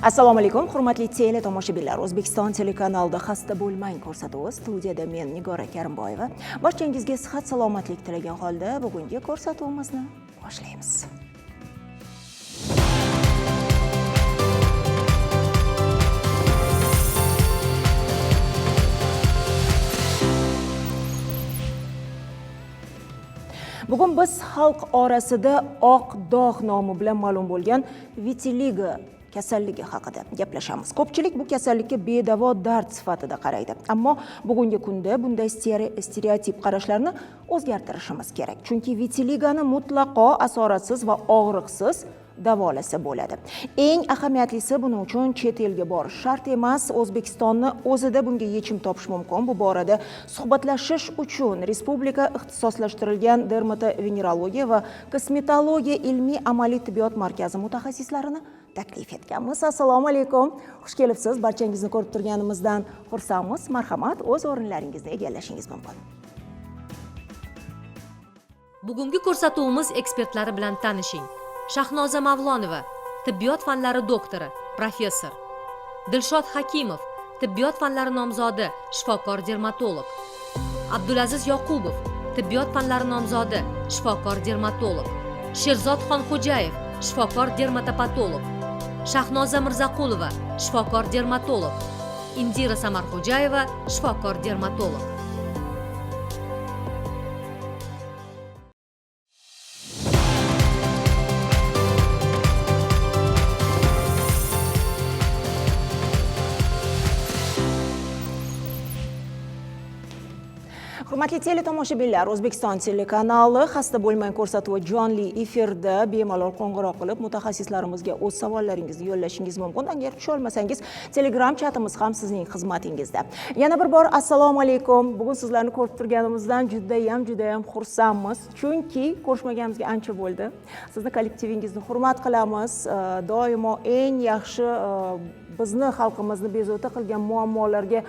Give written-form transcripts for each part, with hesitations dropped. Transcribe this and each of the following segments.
Assalomu alaykum, hurmatli teletomoshabinlar. O'zbekiston telekanalida Xasta bo'lmang ko'rsatuvi studiyada men Nigora Karimboyeva. Barchangizga sihat, salomatlik tilagan holda bugungi ko'rsatuvimizni boshlaymiz. Bugun biz xalq orasida oq dog' nomi bilan ma'lum bo'lgan vitiligo kasalligi haqida gaplashamiz. Ko'pchilik bu kasallikka bedavo dard sifatida qaraydi. Ammo bugungi kunda bunday stereotip qarashlarni o'zgartirishimiz kerak. Chunki vitiligoni mutlaqo asoratsiz va og'riqsiz davolasa bo'ladi. Eng ahamiyatlisi, buning uchun chet elga borish shart emas. O'zbekistonni o'zida bunga yechim topish mumkin. Bu borada suhbatlashish uchun Respublika ixtisoslashtirilgan dermatovenerologiya va kosmetologiya ilmiy amaliy tibbiyot markazi mutaxassislarini taklif etganmiz. Assalomu alaykum. Xush kelibsiz. Barchangizni ko'rib turganimizdan xursandmiz. Marhamat, o'z o'rinlaringizni egallashingiz mumkin. Bugungi ko'rsatuvimiz ekspertlari bilan tanishing. Shahnoza Mavlonova, tibbiyot fanlari doktori, professor. Dilshod Hakimov, tibbiyot fanlari nomzodi, shifokor dermatolog. Abdulaziz Yoqubov, tibbiyot fanlari nomzodi, shifokor dermatolog. Sherzod Xonxo'jayev, shifokor dermatopatolog. Shahnoza Mirzaqulova, shifokor dermatolog. Indira Samarxo'jayeva, shifokor dermatolog. Hurmatli teletomoshabinlar, O'zbekiston telekanali Xasta bo'lmang ko'rsatuvi jonli efirda bemalol qo'ng'iroq qilib mutaxassislarimizga o'z savollaringizni yo'llashingiz mumkin. Agar tusha olmasangiz, Telegram chatimiz ham sizning xizmatingizda. Yana bir bor assalomu alaykum. Bugun sizlarni ko'rib turganimizdan judayam xursandmiz. Chunki ko'rishmaganimizga ancha bo'ldi. Sizni kollektivingizni hurmat qilamiz. Doimo eng yaxshi bizni xalqimizni bezovta qilgan muammolarga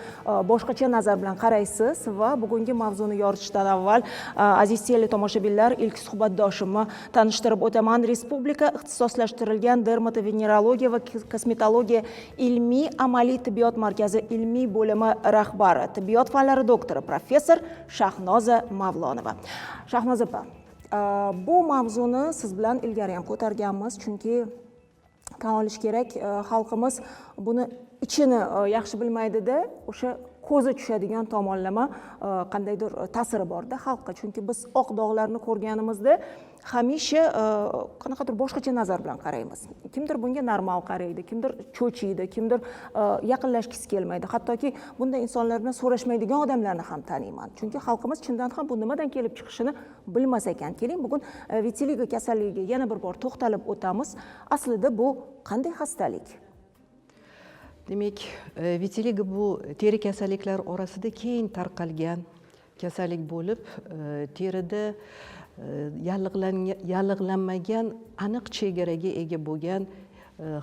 boshqacha nazar bilan qaraysiz va bugungi mavzuni yoritishdan avval aziz teletomoshabinlar, ilk suhbatdoshimni tanishtirib o'taman. Respublika ixtisoslashtirilgan dermatovenerologiya va kosmetologiya ilmiy amaliy tibbiyot markazi ilmiy bo'limi rahbari, tibbiyot fanlari doktori, professor Shahnoza Mavlonova. Shahnoza opa, bu mavzuni siz bilan ilgari ham ko'targanmiz, chunki tan olish kerak, xalqimiz buni ichini yaxshi bilmaydi-da, o'sha ko'zi tushadigan tomonlama qandaydir ta'siri bor-da xalqqa. Chunki biz oq dog'larni ko'rganimizda hamisha qanaqadir boshqacha nazar bilan qaraymiz. Kimdir bunga normal qaraydi, kimdir cho'chiydi, kimdir yaqinlashgisi kelmaydi. Hattoki bunday insonlar bilan so'rashmaydigan odamlarni ham taniyman. Chunki xalqimiz chindan ham bu nimadan kelib chiqishini bilmas ekan. Keling, bugun vitiligo kasalligiga yana bir bor to'xtalib o'tamiz. Aslida bu qanday xastalik? Demak, vitiligo bu teri kasalliklari orasida keng tarqalgan kasallik bo'lib, terida yallig'lanmagan aniq chegaraga ega bo'lgan,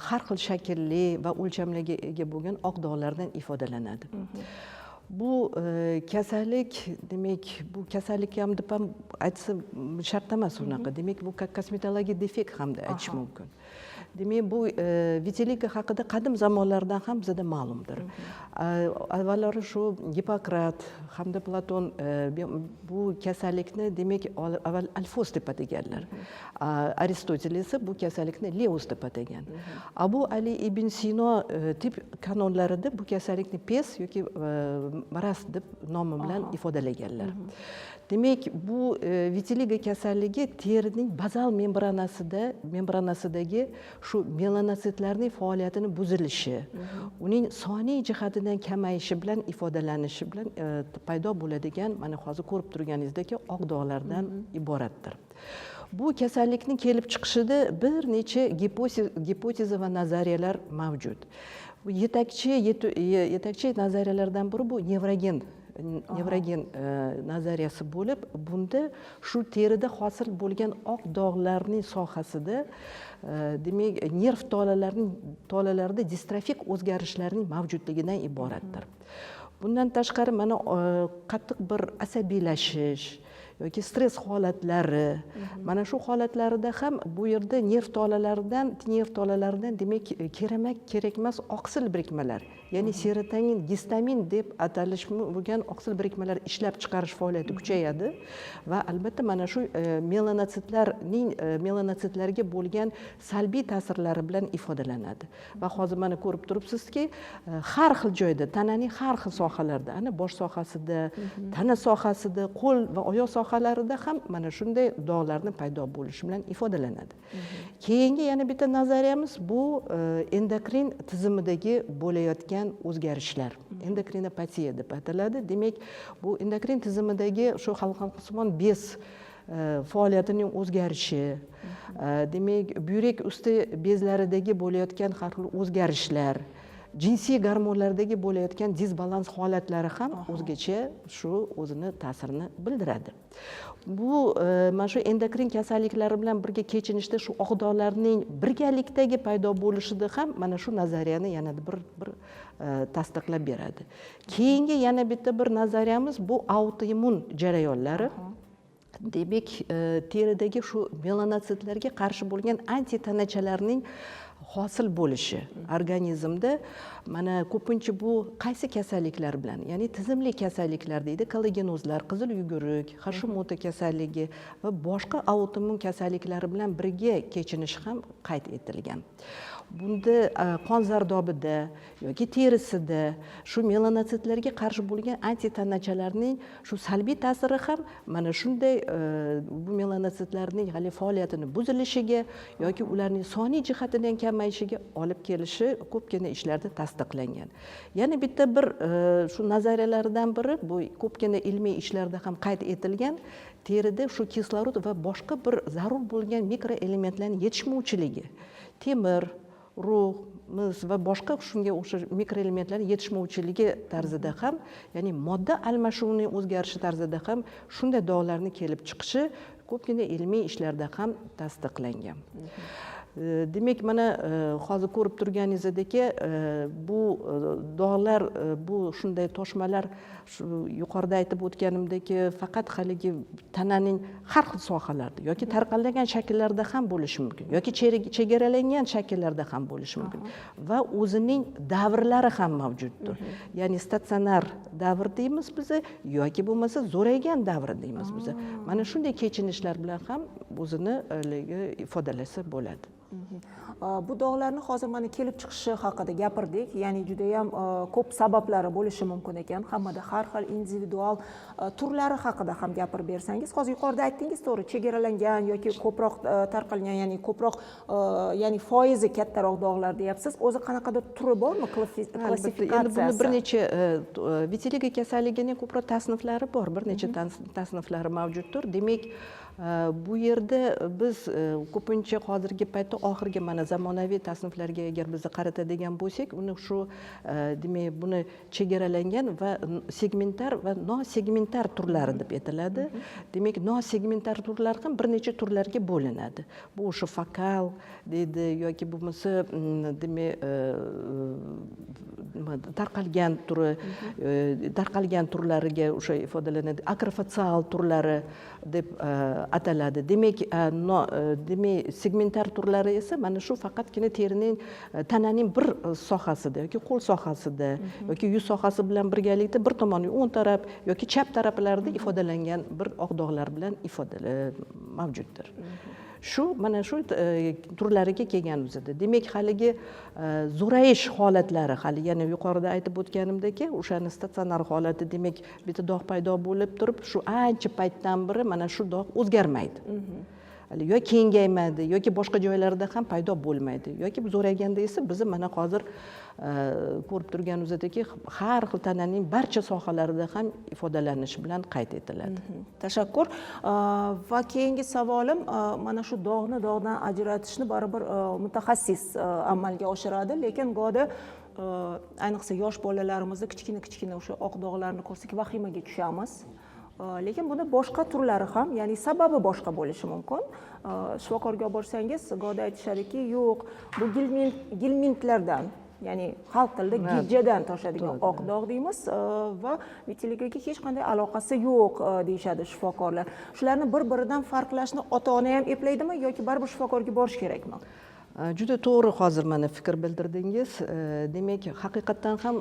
har xil shaklli va o'lchamlarga ega bo'lgan oq dog'lardan ifodalanadi. Bu kasallik, demak, bu kasallik ham deb ham aytsa shart emas unaqa. Demak, bu kosmetologik defekt ham aytish mumkin. Demak, bu vitiligo haqida qadim zamonlardan ham bizda ma'lumdir. Avvallari shu Gippokrat hamda Platon bu kasallikni demak avval alfos deb ataganlar. Aristotel esa bu kasallikni leos deb atagan. Abu Ali ibn Sino tib kanonlarida bu kasallikni pes yoki maraz deb nomi bilan ifodalaganlar. Demak, bu vitiligo kasalligi terining bazal membranasidagi shu melanositlarning faoliyatini buzilishi, uning soniy jihatidan kamayishi bilan ifodalanishi bilan paydo bo'ladigan, mana hozir ko'rib turganingizdek oq dog'lardan iboratdir. Bu kasallikning kelib chiqishida bir necha gipoteza va nazariyalar mavjud. Yetakchi nazariyalardan biri bu nevrogen nazariyasi bo'lib, bunda shu terida hosil bo'lgan oq dog'larning sohasida demak nerv tolalarida distrofik o'zgarishlarning mavjudligidan iboratdir. Bundan tashqari mana qattiq bir asabiylashish yoki stress holatlari, mana shu holatlarida ham bu yerda nerv tolalaridan demak kerakmas oqsil birikmalar, ya'ni serotonin, gistamin deb atalish bo'lgan oqsil birikmalar ishlab chiqarish faoliyati kuchayadi va albatta mana shu melanotsitlarga bo'lgan salbiy ta'sirlari bilan ifodalanadi. Va hozir mana ko'rib turibsizki, har xil joyda, tananing har xil sohalarida, ana bosh sohasida, tana sohasida, qo'l va oyoq sohalarida ham mana shunday dog'larni paydo bo'lishi bilan ifodalanadi. Keyingi yana bitta nazariyamiz bu endokrin tizimidagi bo'layotgan o'zgarishlar. Endokrinopatiya deb ataladi. Demak, bu endokrin tizimidagi shu halqanqismon bez faoliyatining o'zgarishi, demak, buyrak usti bezlaridagi bo'layotgan har xil o'zgarishlar, jinsiy gormonlardagi bo'layotgan disbalans holatlari ham o'zgacha shu o'zini ta'sirini bildiradi. Bu mana shu endokrin kasalliklari bilan birga kechinishda shu oq dog'larning birgalikdagi paydo bo'lishida ham mana shu nazariyani yana bir tasdiqlab beradi. Keyingi yana bitta bir nazariyamiz bu autoimmun jarayonlari. Demak, teridagi shu melanotsitlarga qarshi bo'lgan antitanachalarning hosil bo'lishi organizmda mana ko'pincha bu qaysi kasalliklar bilan, ya'ni tizimli kasalliklar deydi, kollagenozlar, qizil yuguruk, Hashimoto kasalligi va boshqa autoimmun kasalliklari bilan birga kechinishi ham qayd etilgan. Bunda qon zardobida yoki terisida shu melanotsitlarga qarshi bo'lgan antitanachalarning shu salbiy ta'siri ham mana shunday bu melanotsitlarning hali faoliyatini buzilishiga yoki ularning soniy jihatidan kamayishiga olib kelishi ko'pgina ishlarda tasdiqlangan. Yana bitta bir shu nazariyalardan biri bu ko'pgina ilmiy ishlarda ham qayd etilgan, terida shu kislorod va boshqa bir zarur bo'lgan mikroelementlarning yetishmovchiligi, temir, rug', mis va boshqa shunga o'xshash mikroelementlarning yetishmovchiligi tarzida ham, ya'ni modda almashuvining o'zgarishi tarzida ham shunday dog'larni kelib chiqishi ko'pgina ilmiy ishlarda ham tasdiqlangan. Demak, mana hozir ko'rib turganingizdek, bu dog'lar, bu shunday toshmalar yuqorida aytib o'tganimdek faqat haligi tananing har xil sohalarida yoki tarqalgan shakllarda ham bo'lishi mumkin yoki chegaralangan shakllarda ham bo'lishi mumkin va o'zining davrlari ham mavjuddir. Ya'ni statsionar davr deymiz biz yoki bo'lmasa zo'raygan davr deymiz biz. Mana shunday kechinishlar bilan ham o'zini ifodalasa bo'ladi. Bu dog'larni hozir mana kelib chiqishi haqida gapirdik, ya'ni juda ham ko'p sabablari bo'lishi mumkin ekan. Hammada har xil individual turlari haqida ham gapirib bersangiz. Hozir yuqorida aytdingiz, to'g'ri, chegaralangan yoki ko'proq tarqalgan, ya'ni ko'proq, ya'ni foizi kattaroq dog'lar deyapsiz. O'zi qanaqadir turi bormi, klassifikatsiyasi? Endi buni bir necha vitiligo kasalligining ko'proq tasniflari bor, bir necha tasniflari mavjuddir. Demak, bu yerda biz ko'pincha hozirgi paytda oxirgi mana zamonaviy tasniflarga agar biz qaratadigan bo'lsak, uni shu demak buni chegaralangan va segmentar va nosegmentar turlari deb aytiladi. Demak, nosegmentar turlar ham bir necha turlarga bo'linadi. Bu o'sha fokal deydi yoki bo'lmasa demak tarqalgan turlariga o'sha ifodalanadi. Akrofatsial turlari deb ataladi. Demak, segmentar turlari esa mana shu faqatgina terining, tananing bir sohasida yoki qo'l sohasida yoki yuz sohasi bilan birgalikda bir tomoni o'ng taraf yoki chap taraflarida ifodalangan bir oq dog'lar bilan mavjuddir. Shu mana shu turlariga kelganimizda, demak, haligi zo'rayish holatlari, hali yana yuqorida aytib o'tganimdek, o'shani statsionar holati, demak, bitta dog' paydo bo'lib turib, shu ancha paytdan beri mana shu dog' o'zgarmaydi. Yo kengaymaydi yoki boshqa joylarda ham paydo bo'lmaydi yoki zo'rayganda esa biz mana hozir ko'rib turganimizdek har xil tananing barcha sohalarida ham ifodalanishi bilan qayd etiladi. Tashakkur. Va keyingi savolim, mana shu dog'ni dog'dan ajratishni baribir mutaxassis amalga oshiradi, lekin go'da ayniqsa yosh bolalarimizda kichkina o'sha oq dog'larni ko'rsak vahimaga tushamiz. Lekin buni boshqa turlari ham, ya'ni sababi boshqa bo'lishi mumkin. Shifokorga borsangiz, go'da aytishadiki, yo'q, bu gilmintlardan ya'ni xalq tilida gijjadan toshadigan oq dog' deymiz va vitiligoga hech qanday aloqasi yo'q deyishadi shifokorlar. Shularni bir-biridan farqlashni ota-ona ham eplaydimi yoki baribir shifokorga borish kerakmi? Juda to'g'ri hozir mana fikr bildirdingiz. Demak, haqiqatdan ham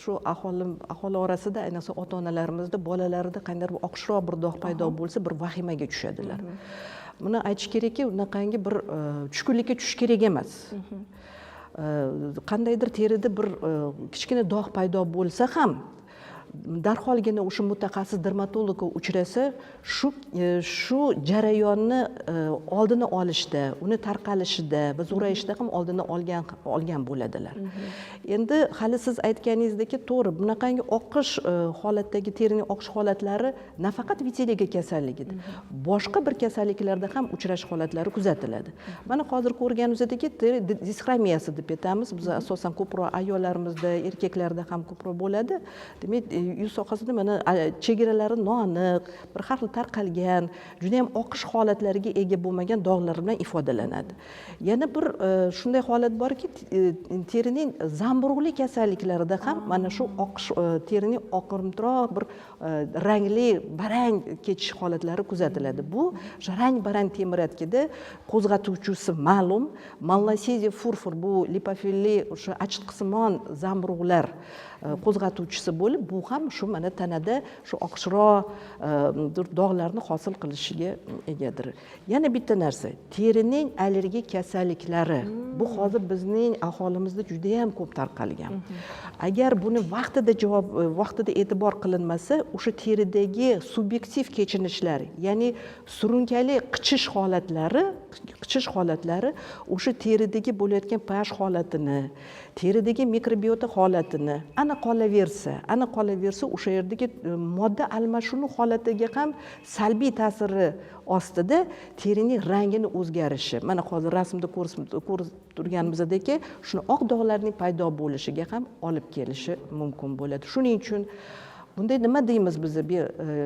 shu aholi orasida, ayniqsa ota-onalarimizda bolalarida qandaydir oqishroq bir dog' paydo bo'lsa, bir vahimaga tushadilar. Buni aytish kerakki, unaqangi bir tushkunlikka tushish kerak emas. Qandaydir terida bir kichkina dog' paydo bo'lsa ham darholgina o'sha mutaxassis dermatologga uchrasa, shu jarayonni oldini olishda, uni tarqalishida va zo'rayishida ham oldini olgan bo'ladilar. Endi hali siz aytganingizdek, to'g'ri, bunaqangi oqish holatdagi terining oqish holatlari nafaqat vitiligo kasalligida, boshqa bir kasalliklarda ham uchrash holatlari kuzatiladi. Mana hozir ko'rganimizdek, teri disxromiyasi deb aytamiz. Biz asosan ko'proq ayollarimizda, erkaklarda ham ko'proq bo'ladi. Demak, yuz sohasida mana chegaralari noaniq, bir har xil tarqalgan, juda ham oqish holatlariga ega bo'lmagan dog'lar bilan ifodalanadi. Yana bir shunday holat borki, terining zamburug'li kasalliklarida ham mana shu oqish, terining oqimtroq bir rangli, barang ketish holatlari kuzatiladi. Bu rang-barang temiratkida qo'zg'atuvchisi ma'lum. Mallasezia furfur bu lipofilli o'sha achitqisimon zamburug'lar qo'zg'atuvchisi bo'lib, bu ham shu mana tanada shu oqishroq dog'larni hosil qilishiga egadir. Yana bitta narsa, terining allergik kasalliklari. Bu hozir bizning aholimizda juda ham ko'p tarqalgan. Agar buni vaqtida e'tibor qilinmasa, o'sha teridagi subyektiv kechinishlar, ya'ni surunkali qichish holatlari o'sha teridagi bo'layotgan pH holatini, teridagi mikrobiota holatini qolaversa o'sha yerdagi modda almashuvi holatiga ham salbiy ta'siri ostida terining rangining o'zgarishi. Mana hozir rasmda ko'rib turganimizdek, shuni oq dog'larning paydo bo'lishiga ham olib kelishi mumkin bo'ladi. Shuning uchun bunday nima deymiz biz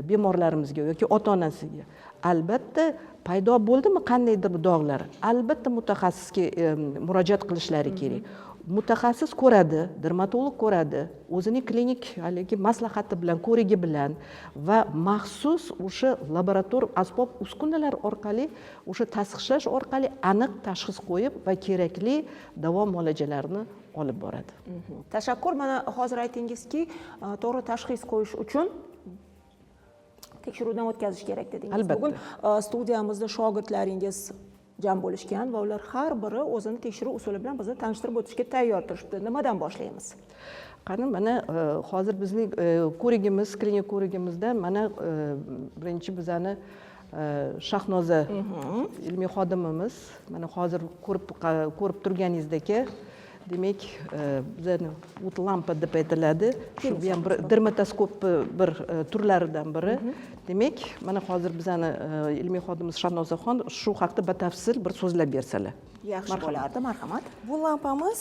bemorlarimizga yoki ota-onasiga? Albatta paydo bo'ldimi qandaydir dog'lar? Albatta mutaxassisga murojaat qilishlari kerak. Mutaxassis ko'radi, dermatolog ko'radi, o'zining klinik haligi maslahati bilan, ko'rigi bilan va maxsus o'sha laborator asbob uskunalar orqali, o'sha tasdiqlash orqali aniq tashxis qo'yib va kerakli davo muolajalarini olib boradi. Tashakkur. Mana hozir aytingizki, to'g'ri tashxis qo'yish uchun tekshiruvdan o'tkazish kerak dedingiz. Albatta. Bugun studiyamizda shogirdlaringiz jam bo'lishgan va ular har biri o'zini tekshiruv usuli bilan bizni tanishtirib o'tishga tayyor turishibdi. Nimadan boshlaymiz? Qani, mana hozir bizning ko'rigimiz, klinik ko'rigimizda mana birinchi bizani Shahnoza ilmiy xodimimiz, mana hozir ko'rib turganingizdek, demak, bizning o't lampa deb aytiladi. Shu ham bir dermatoskop bir turlaridan biri. Demak, mana hozir bizani ilmiy xodimimiz Shahnozaxon shu haqida batafsil bir so'zlab bersalar. Yaxshi bo'lardi, marhamat. Bu lampamiz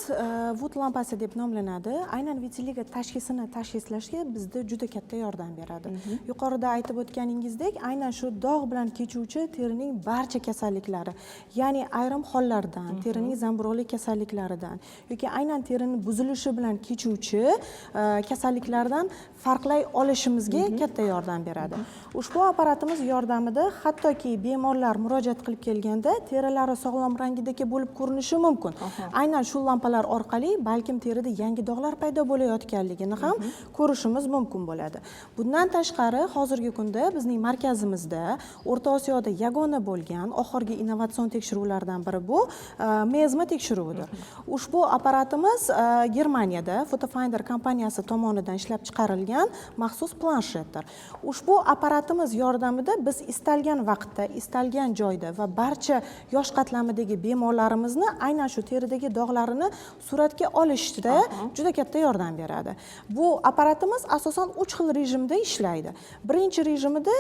Wood lampasi deb nomlanadi. Aynan vitiligo tashxisini tashxislashga bizda juda katta yordam beradi. Yuqorida aytib o'tganingizdek, aynan shu dog' bilan kechuvchi terining barcha kasalliklari, ya'ni ayrim hollardan, terining zamburug'li kasalliklaridan yoki aynan terining buzilishi bilan kechuvchi kasalliklardan farqlay olishimizga katta yordam beradi. Ushbu apparatimiz yordamida hattoki bemorlar murojaat qilib kelganda terilari sog'lom rangidagi bo'lib ko'rinishi mumkin. Aynan shu lampalar orqali balkim terida yangi dog'lar paydo bo'layotganligini ham ko'rishimiz mumkin bo'ladi. Bundan tashqari, hozirgi kunda bizning markazimizda O'rta Osiyoda yagona bo'lgan oxirgi innovatsion tekshiruvlardan biri bu meazma tekshiruvidir. Ushbu apparatimiz Germaniyada Photofinder kompaniyasi tomonidan ishlab chiqarilgan maxsus planshetdir. Ushbu apparatimiz yordamida biz istalgan vaqtda, istalgan joyda va barcha yosh qatlamidagi bemorlarimizni aynan shu teridagi dog'larini suratga olishda juda katta yordam beradi. Bu apparatimiz asosan 3 xil rejimda ishlaydi. Birinchi rejimida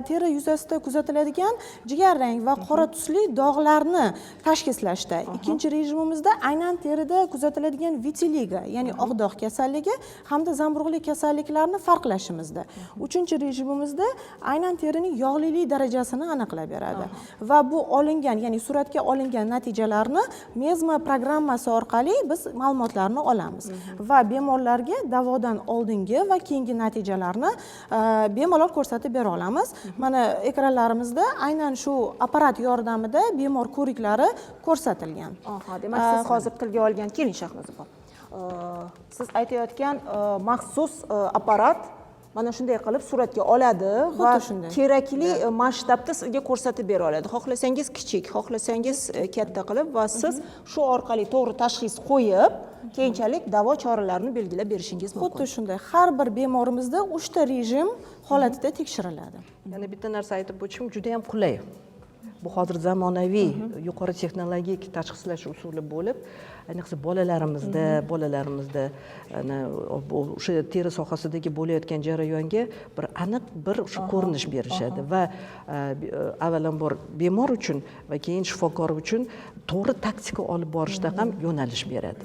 teri yuzasida kuzatiladigan jigarrang va qora tusli dog'larni tashxislashda, ikkinchi rejimimizda aynan terida kuzatiladigan vitiligo, ya'ni oq dog' kasalligi hamda zamburug'li kasalliklarni farqlashimizda. Uchinchi rejimimizda aynan terining yog'lilik darajasini aniqlab beradi. Va bu olingan, ya'ni suratga olingan natija natijalarni mezma programmasi orqali biz ma'lumotlarni olamiz va bemorlarga davodan oldingi va keyingi natijalarni bemalol ko'rsatib bera olamiz. Mana ekranlarimizda aynan shu apparat yordamida bemor ko'riklari ko'rsatilgan. Demak, siz hozir tilga olgan, keling Shahnoza opam. Siz aytayotgan maxsus apparat mana shunday qilib suratga oladi va kerakli masshtabda sizga ko'rsatib bera oladi. Xohlasangiz kichik, xohlasangiz katta qilib va siz shu orqali to'g'ri tashxis qo'yib, keyinchalik davo choralarini belgilab berishingiz mumkin. Xuddi shunday. Har bir bemorimizda 3 ta rejim holatida tekshiriladi. Yana bitta narsa aytib o'tishim juda ham qulay. Bu hozir zamonaviy yuqori texnologik tashxislash usuli bo'lib, ayniqsa bolalarimizda o'sha teri sohasidagi bo'layotgan jarayonga bir aniq bir o'sha ko'rinish berishadi va avvalambor bemor uchun va keyin shifokor uchun to'g'ri taktika olib borishda ham yo'nalish beradi.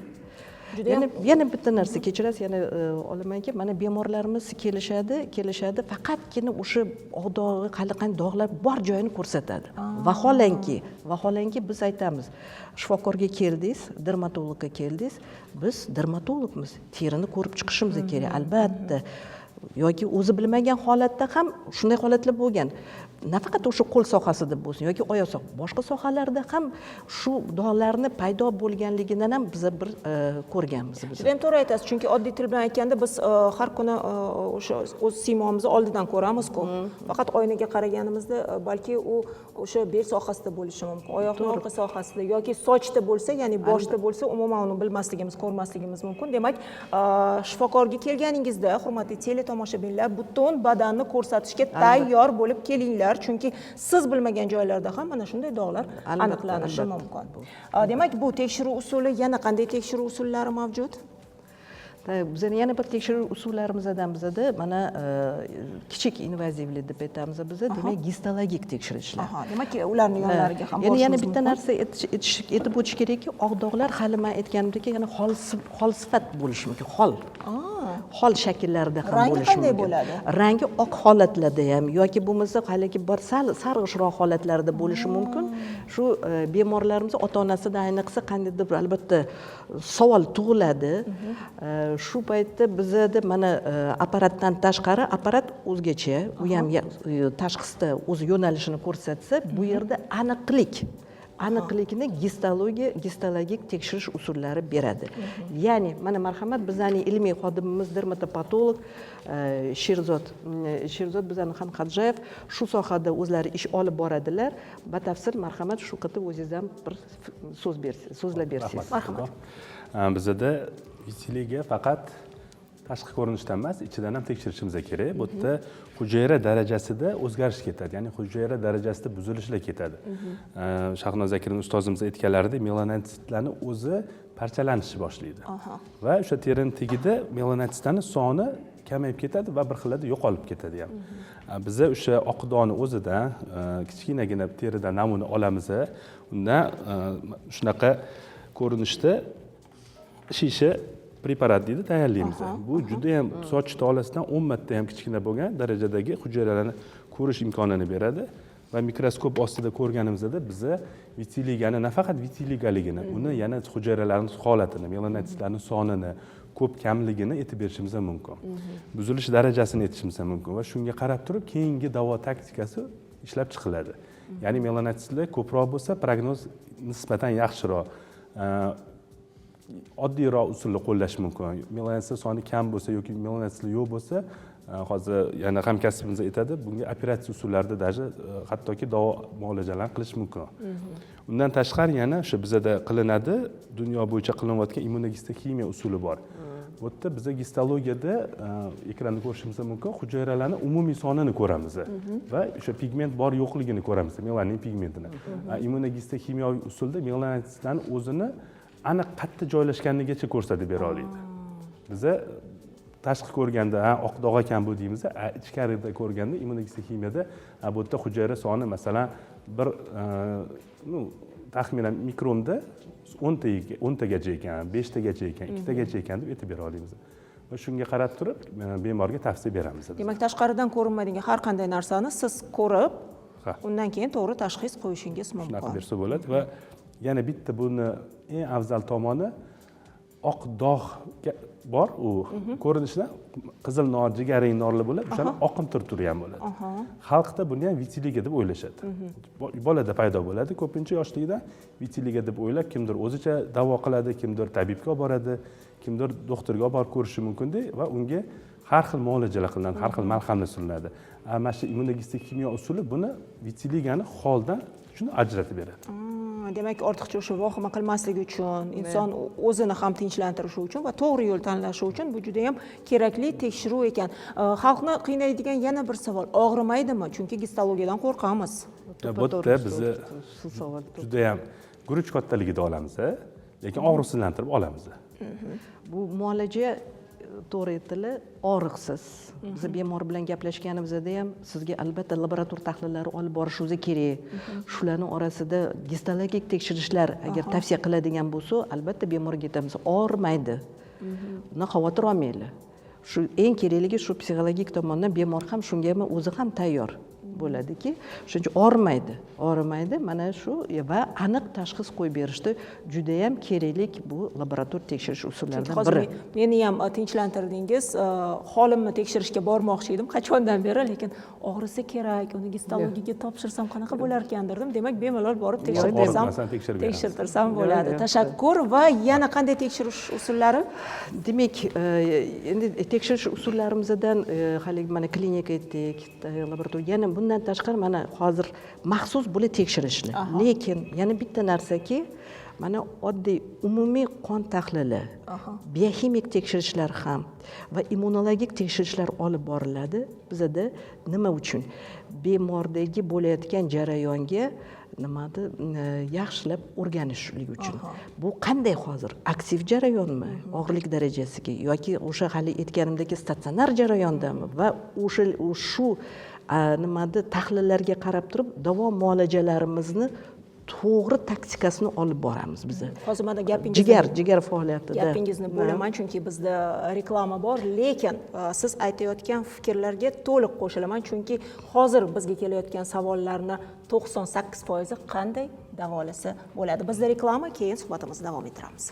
Yana bitta narsa kechirasiz, yana olamanki, mana bemorlarimiz kelishadi, faqatgina o'sha og'dog'i, qanday dog'lar bor joyini ko'rsatadi. Vaholanki biz aytamiz, shifokorga keldingiz, dermatologga keldingiz, biz dermatologmiz, terini ko'rib chiqishimiz kerak, albatta. Yoki o'zi bilmagan holatda ham shunday holatlar bo'lgan. Nafaqat o'sha qo'l sohasida bo'lsin yoki oyoq sohasida, boshqa sohalarda ham shu dog'larni paydo bo'lganligidan ham biz bir ko'rganmiz. Juda ham to'g'ri aytasiz, chunki oddiy til bilan aytganda biz har kuni o'sha o'z siymomizni oldidan ko'ramiz-ku. Faqat oynaga qaraganimizda balki u o'sha bel sohasida bo'lishi mumkin, oyoqning orqa sohasida yoki sochda bo'lsa, ya'ni boshda bo'lsa, umuman uni bilmasligimiz, ko'rmasligimiz mumkin. Demak, shifokorga kelganingizda, hurmatli teletomoshabinlar, butun badanni ko'rsatishga tayyor bo'lib kelinglar. Chunki siz bilmagan joylarda ham mana shunday dog'lar aniqlanishi mumkin. Demak, bu tekshiruv usuli, yana qanday tekshiruv usullari mavjud? Bizning yana bir tekshiruv usullarimizdan bizda mana kichik invazivli deb aytamiz biz, demak gistologik tekshirishlar. Demak, ularning yonlariga ham borishimiz mumkin. Yana bitta narsa aytib o'tish kerakki, oq dog'lar hali men aytganimdek yana hol sifat bo'lishi mumkin. Hol shakllarida ham bo'lishi mumkin. Rangi qanday bo'ladi? Rangi oq holatlarda ham yoki bo'lmasa haligi bir sarg'ishroq holatlarda bo'lishi mumkin. Shu bemorlarimiz ota-onasida ayniqsa qandaydir albatta savol tug'iladi. Shu paytda bizda mana apparatdan tashqari apparat o'zgacha, u ham tashxisda o'z yo'nalishini ko'rsatsa, bu yerda aniqlikni gistologik tekshirish usullari beradi. Ya'ni mana marhamat, bizning ilmiy xodimimiz dermatopatolog Sherzod bizning ham Xadjayev shu sohada o'zlari ish olib boradilar. Batafsil marhamat shu qitib o'zingizdan bir so'zlab bersangiz. Marhamat. Bizda vitiliga faqat tashqi ko'rinishdan emas, ichidan ham tekshirishimiz kerak. Bu yerda hujayra darajasida o'zgarish ketadi, ya'ni hujayra darajasida buzilishlar ketadi. Shahnoza Akram ustozimiz aytganlaridek, melanotitlarning o'zi parchalanishi boshlaydi. Va o'sha terining tagida melanotitlarning soni kamayib ketadi va bir xillarda yo'qolib ketadi ham. Biz o'sha oq dog'ni o'zidan kichkinagina teridan namuna olamiz, undan shunaqa ko'rinishda shisha preparat deydi, tayyorlaymiz. Bu juda ham soch tolasidan 10 marta ham kichkina bo'lgan darajadagi hujayralarni ko'rish imkonini beradi va mikroskop ostida ko'rganimizda biz vitiligani, nafaqat vitiligaligini, uni yana hujayralarning holatini, melanotitlarning sonini, ko'p kamligini aytib berishimiz mumkin. Buzilish darajasini aytishimiz mumkin va shunga qarab turib keyingi davo taktikasi ishlab chiqiladi. Ya'ni melanotitlar ko'proq bo'lsa, prognoz nisbatan yaxshiroq, oddiyroq usulni qo'llash mumkin. Melanotitlar soni kam bo'lsa yoki melanotitlar yo'q bo'lsa, hozir yana hamkasbimiz aytadi, bunga operatsiya usullarida даже hattoki davo muolajalarni qilish mumkin. Undan tashqari yana o'sha bizda qilinadi, dunyo bo'yicha qilinayotgan immunogistokimiya usuli bor. Bu yerda biz gistologiyada ekranda ko'rishimiz mumkin, hujayralarning umumiy sonini ko'ramiz va o'sha pigment bor yo'qligini ko'ramiz, melanin pigmentini. Immunogistokimiyaviy usulda melanotitlarning o'zini aniq qayerda joylashganligicha ko'rsatib bera oladi. Biza tashqi ko'rganda oq dog' ekan bu deymiz, ichkarida ko'rganda immunogistokimiyada bu yerda hujayra soni masalan bir taxminan mikronda 10 tagacha ekan, 5 tagacha ekan, 2 tagacha ekan deb aytib bera olamiz. Va shunga qarab turib bemorga tavsiya beramiz. Demak, tashqaridan ko'rinmaydigan har qanday narsani siz ko'rib, undan keyin to'g'ri tashxis qo'yishingiz mumkin. Shunaqa bersa bo'ladi va yana bitta buni eng afzal tomoni oq dog' bor u ko'rinishdan qizil nor jigarrang norli bo'lib o'shani oqim turturgan bo'ladi. Xalqda buni ham vitiligo deb o'ylashadi. Bolada paydo bo'ladi ko'pincha yoshligida vitiligo deb o'ylab kimdir o'zicha davo qiladi, kimdir tabibga olib boradi, kimdir doktorga olib borib ko'rishi mumkin-da va unga har xil muolajalar qilinadi, har xil malhamlar suriladi. Mana shu immunogestik kimyo usuli buni vitiligani holdan shuni ajratib beradi. Demak, ortiqcha o'sha vahima qilmasligi uchun, inson o'zini ham tinchlantirishi uchun va to'g'ri yo'l tanlashi uchun bu juda ham kerakli tekshiruv ekan. Xalqni qiynaydigan yana bir savol, og'rimaydimi? Chunki gistologiyadan qo'rqamiz. Bu yerda bizni juda ham guruch kattaligida olamiz, lekin og'riqsizlantirib olamiz. Bu muolaja to'g'ri aytdilar, og'riqsiz. Biz bemor bilan gaplashganimizda ham sizga albatta laborator tahlillari olib borishingiz kerak. Shularning orasida gistologik tekshirishlar agar tavsiya qiladigan bo'lsa, albatta bemorga aytamiz, og'rimaydi. Undan xavotir olmanglar. Shu eng kerakligi shu psixologik tomondan bemor ham shunga o'zi ham tayyor bo'ladiki, shuncha og'rimaydi. Mana shu va aniq tashxis qo'yib berishda juda ham keraklik bu laborator tekshirish usullaridan biri. Meni ham tinchlantirdingiz. Holimni tekshirishga bormoqchi edim qachondan beri, lekin og'risa kerak, uni gistologiyaga topshirsam qanaqa bo'lar ekan derdim. Demak, bemalol borib tekshirtirsam bo'ladi. Tashakkur. Va yana qanday tekshirish usullari? Demak, endi tekshirish usullarimizdan hali mana klinika aytdik, laboratoriya, yana bundan tashqari mana hozir maxsus bo'lib tekshirishlar. Lekin yana bitta narsaki, mana oddiy umumiy qon tahlili, bioximik tekshirishlar ham va immunologik tekshirishlar olib boriladi. Bizda nima uchun? Bemordagi bo'layotgan jarayonga nimani yaxshilab o'rganishlik uchun. Bu qanday hozir? Aktiv jarayonmi? Og'irlik darajasiga yoki o'sha hali aytganimdagi statsionar jarayondami? Va shu nimada tahlillarga qarab turib davo muolajalarimizni to'g'ri taktikasini olib boramiz biz. Hozir mana gapingizni jigar faoliyatida gapingizni bo'laman, chunki bizda reklama bor, lekin siz aytayotgan fikrlarga to'liq qo'shilaman, chunki hozir bizga kelayotgan savollarni 98% qanday davolasa bo'ladi. Bizda reklama, keyin suhbatimizni davom ettiramiz.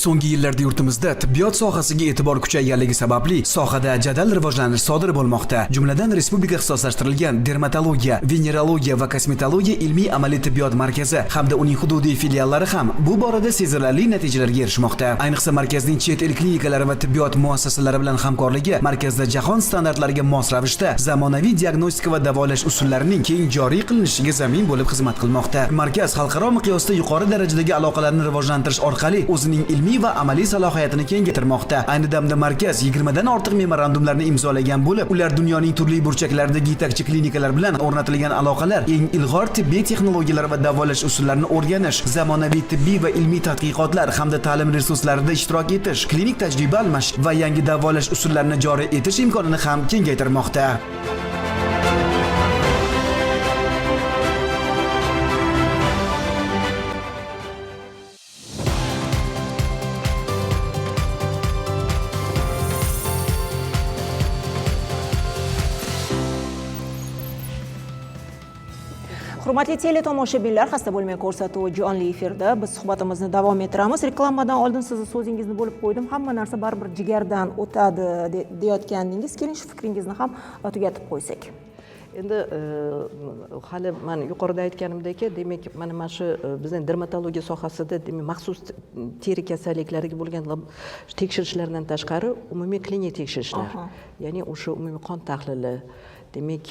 So'nggi yillarda yurtimizda tibbiyot sohasiga e'tibor kuchayganligi sababli sohada jadal rivojlanish sodir bo'lmoqda. Jumladan respublika ixtisoslashtirilgan dermatologiya, venerologiya va kosmetologiya ilmiy amaliy tibbiyot markazi hamda uning hududiy filiallari ham bu borada sezilarli natijalarga erishmoqda. Ayniqsa markazning chet el klinikalari va tibbiyot muassasalari bilan hamkorligi markazda jahon standartlariga mos ravishda zamonaviy diagnostika va davolash usullarining keng joriy qilinishiga zamin bo'lib xizmat qilmoqda. Markaz xalqaro miqyosda yuqori darajadagi aloqalarni rivojlantirish orqali o'zining ilmiy va amaliy salohiyatini kengaytirmoqda. Ayni damda markaz 20 dan ortiq memorandumlarni imzolagan bo'lib, ular dunyoning turli burchaklaridagi yetakchi klinikalar bilan o'rnatilgan aloqalar, eng ilg'or tibbiy texnologiyalar va davolash usullarini o'rganish, zamonaviy tibbiy va ilmiy tadqiqotlar hamda ta'lim resurslarida ishtirok etish, klinik tajriba almashish va yangi davolash usullarini joriy etish imkonini ham kengaytirmoqda. Hurmatli teletomoshabinlar, xasta bo'lmang ko'rsatuvi jonli efirda. Biz suhbatimizni davom ettiramiz. Reklamadan oldin sizni so'zingizni bo'lib qo'ydim. Hamma narsa baribir jigardan o'tadi deyotgandingiz. Keling, shu fikringizni ham tugatib qo'ysak. Endi hali men yuqorida aytganimdek, demak, mana shu bizning dermatologiya sohasida demak maxsus teri kasalliklariga bo'lgan tekshirishlardan tashqari umumiy klinik tekshirishlar, ya'ni o'sha umumiy qon tahlili, demak,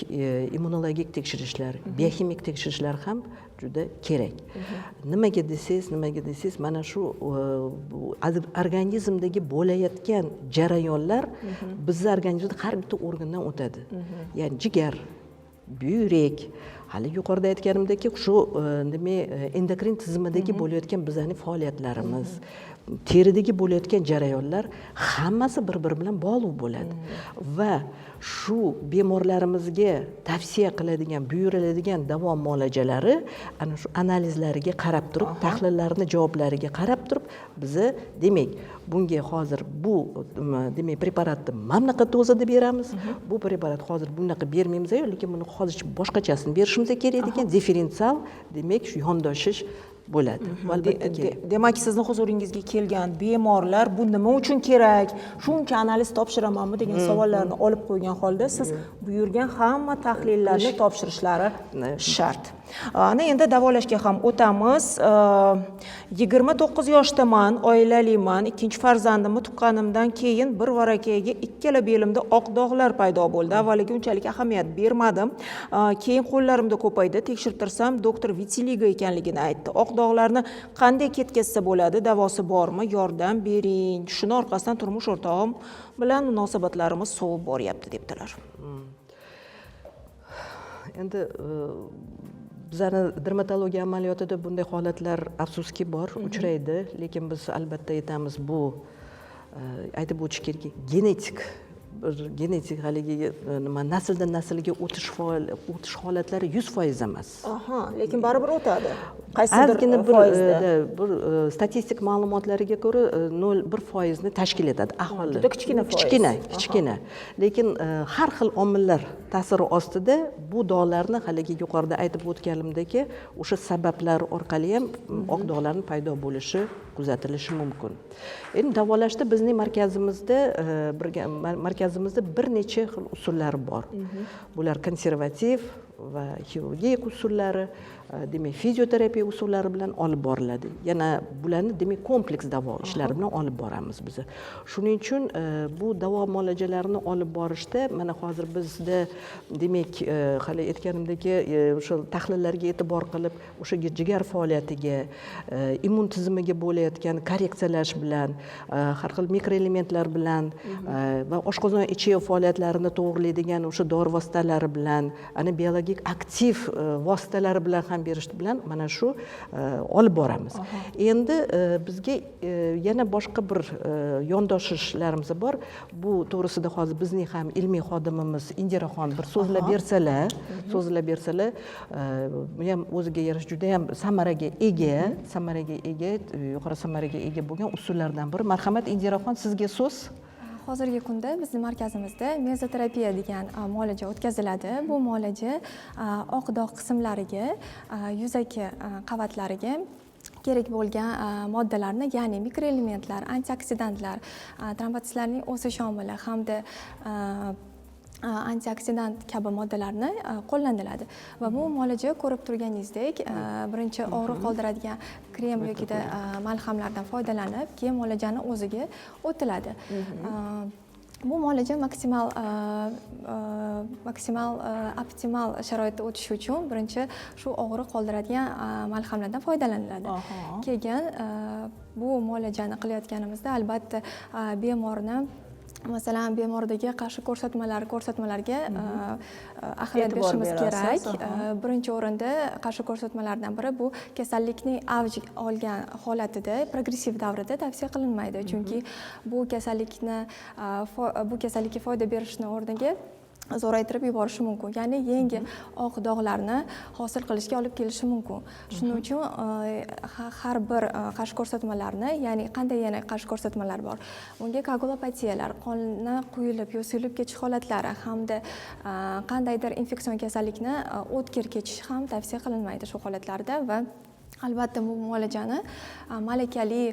immunologik tekshirishlar, bioximik tekshirishlar ham juda kerak. Nimaga desangiz, mana shu organizmdagi bo'layotgan jarayonlar bizning organizmda har bitta organdan o'tadi. Ya'ni jigar, buyrak, hali yuqorida aytganimdek shu endokrin tizimidagi bo'layotgan bizning faoliyatlarimiz, teridagi bo'layotgan jarayonlar hammasi bir-biri bilan bog'liq bo'ladi va shu bemorlarimizga tavsiya qiladigan, buyuriladigan davo muolajalari ana shu analizlariga qarab turib, tahlillarning javoblariga qarab turib, bizni demak bunga hozir bu demak preparatni mana bunaqa dozada beramiz. Bu preparat hozir bunaqa bermaymiz, lekin buni hozircha boshqachasini berishimiz kerak ekan, differensial demak shu yondoshish bo'ladi. Albatta kerak. Demak, sizni huzuringizga kelgan bemorlar bu nima uchun kerak, shuncha analiz topshiramanmi degan savollarni olib qo'ygan holda siz buyurgan hamma tahlillarni topshirishlari shart. Ana endi davolashga ham o'tamiz. 29 yoshdaman, oilaliman, ikkinchi farzandimni tuqqanimdan keyin bir varakayga ikkala belimda oq dog'lar paydo bo'ldi. Avvaliga unchalik ahamiyat bermadim. Keyin qo'llarimda ko'paydi. Tekshirtirsam, doktor vitiligo ekanligini aytdi. Oq dog'larni qanday ketkazsa bo'ladi, davosi bormi? Yordam bering. Shuni orqasidan turmush o'rtog'im bilan munosabatlarimiz sovib boryapti debdilar. Endi bizani dermatologiya amaliyotida bunday holatlar afsuski bor, uchraydi, lekin biz albatta aytamiz, bu aytib o'tish kerak, genetik haligi nima nasldan naslga o'tish holatlari 100% emas. Lekin baribir o'tadi. Ozgina foizda? bir statistik ma'lumotlarga ko'ra 0.1% ni tashkil etadi aholi. Juda kichkina foiz. Kichkina. Lekin har xil omillar ta'siri ostida bu dog'larni haligi yuqorida aytib o'tganimdek, o'sha sabablar orqali ham oq dog'larning paydo bo'lishi kuzatilishi mumkin. Endi davolashda bizning markazimizda bir necha xil usullar bor. Bular konservativ va xirurgiya usullari, demak fizioterapiya usullari bilan olib boriladi. Yana bularni demak kompleks davo ishlari bilan olib boramiz biz. Shuning uchun bu davo muolajalarini olib borishda mana hozir bizda demak hali aytganimdek o'sha tahlillarga e'tibor qilib, o'sha jigar faoliyatiga, immun tizimiga bo'layotgan korreksiyalash bilan, har xil mikroelementlar bilan va oshqozon ichi faoliyatlarini to'g'rilaydigan o'sha dori vositalari bilan, ana biologik aktiv vositalari bilan ham berish bilan mana shu olib boramiz. Endi bizga yana boshqa bir yondoshishlarimiz bor. Bu to'g'risida hozir bizning ham ilmiy xodimimiz Indiraxon bir so'zlab bersalar, ham o'ziga yarasha juda ham samaraga ega, yuqori samaraga ega bo'lgan usullardan biri. Marhamat, Indiraxon, sizga so'z. Hozirgi kunda bizning markazimizda mezoterapiya degan muolaja o'tkaziladi. Bu muolaja oq dog' qismlariga, yuzaki qavatlariga kerak bo'lgan moddalarni, ya'ni mikroelementlar, antioksidantlar, trombotitlarning o'sish omili hamda antioksidant kabi moddalarni qo'llaniladi va bu muolaja ko'rib turganingizdek birinchi og'riq qoldiradigan krem yoki malhamlardan foydalanib keyin muolajani o'ziga o'tiladi. Bu muolaja maksimal optimal sharoitda o'tishi uchun birinchi shu og'riq qoldiradigan malhamlardan foydalaniladi. Keyin bu muolajani qilayotganimizda albatta bemorni, masalan, bemordagi qarshi ko'rsatmalarga ahamiyat berishimiz kerak. Birinchi o'rinda qarshi ko'rsatmalardan biri bu kasallikning avj olgan holatida, progressiv davrida tavsiya qilinmaydi. Chunki bu kasallikka foyda berishni o'rniga zo'raytirib yuborishi mumkin. Ya'ni yangi oq dog'larni hosil qilishga olib kelishi mumkin. Shuning uchun har bir qarshi ko'rsatmalarni, ya'ni qanday yana qarshi ko'rsatmalar bor? Bunga koagulopatiyalar, qonni quyilib yo suyulib ketish holatlari hamda qandaydir infeksion kasallikni o'tkir kechish ham tavsiya qilinmaydi shu holatlarda va albatta bu muolajani malakali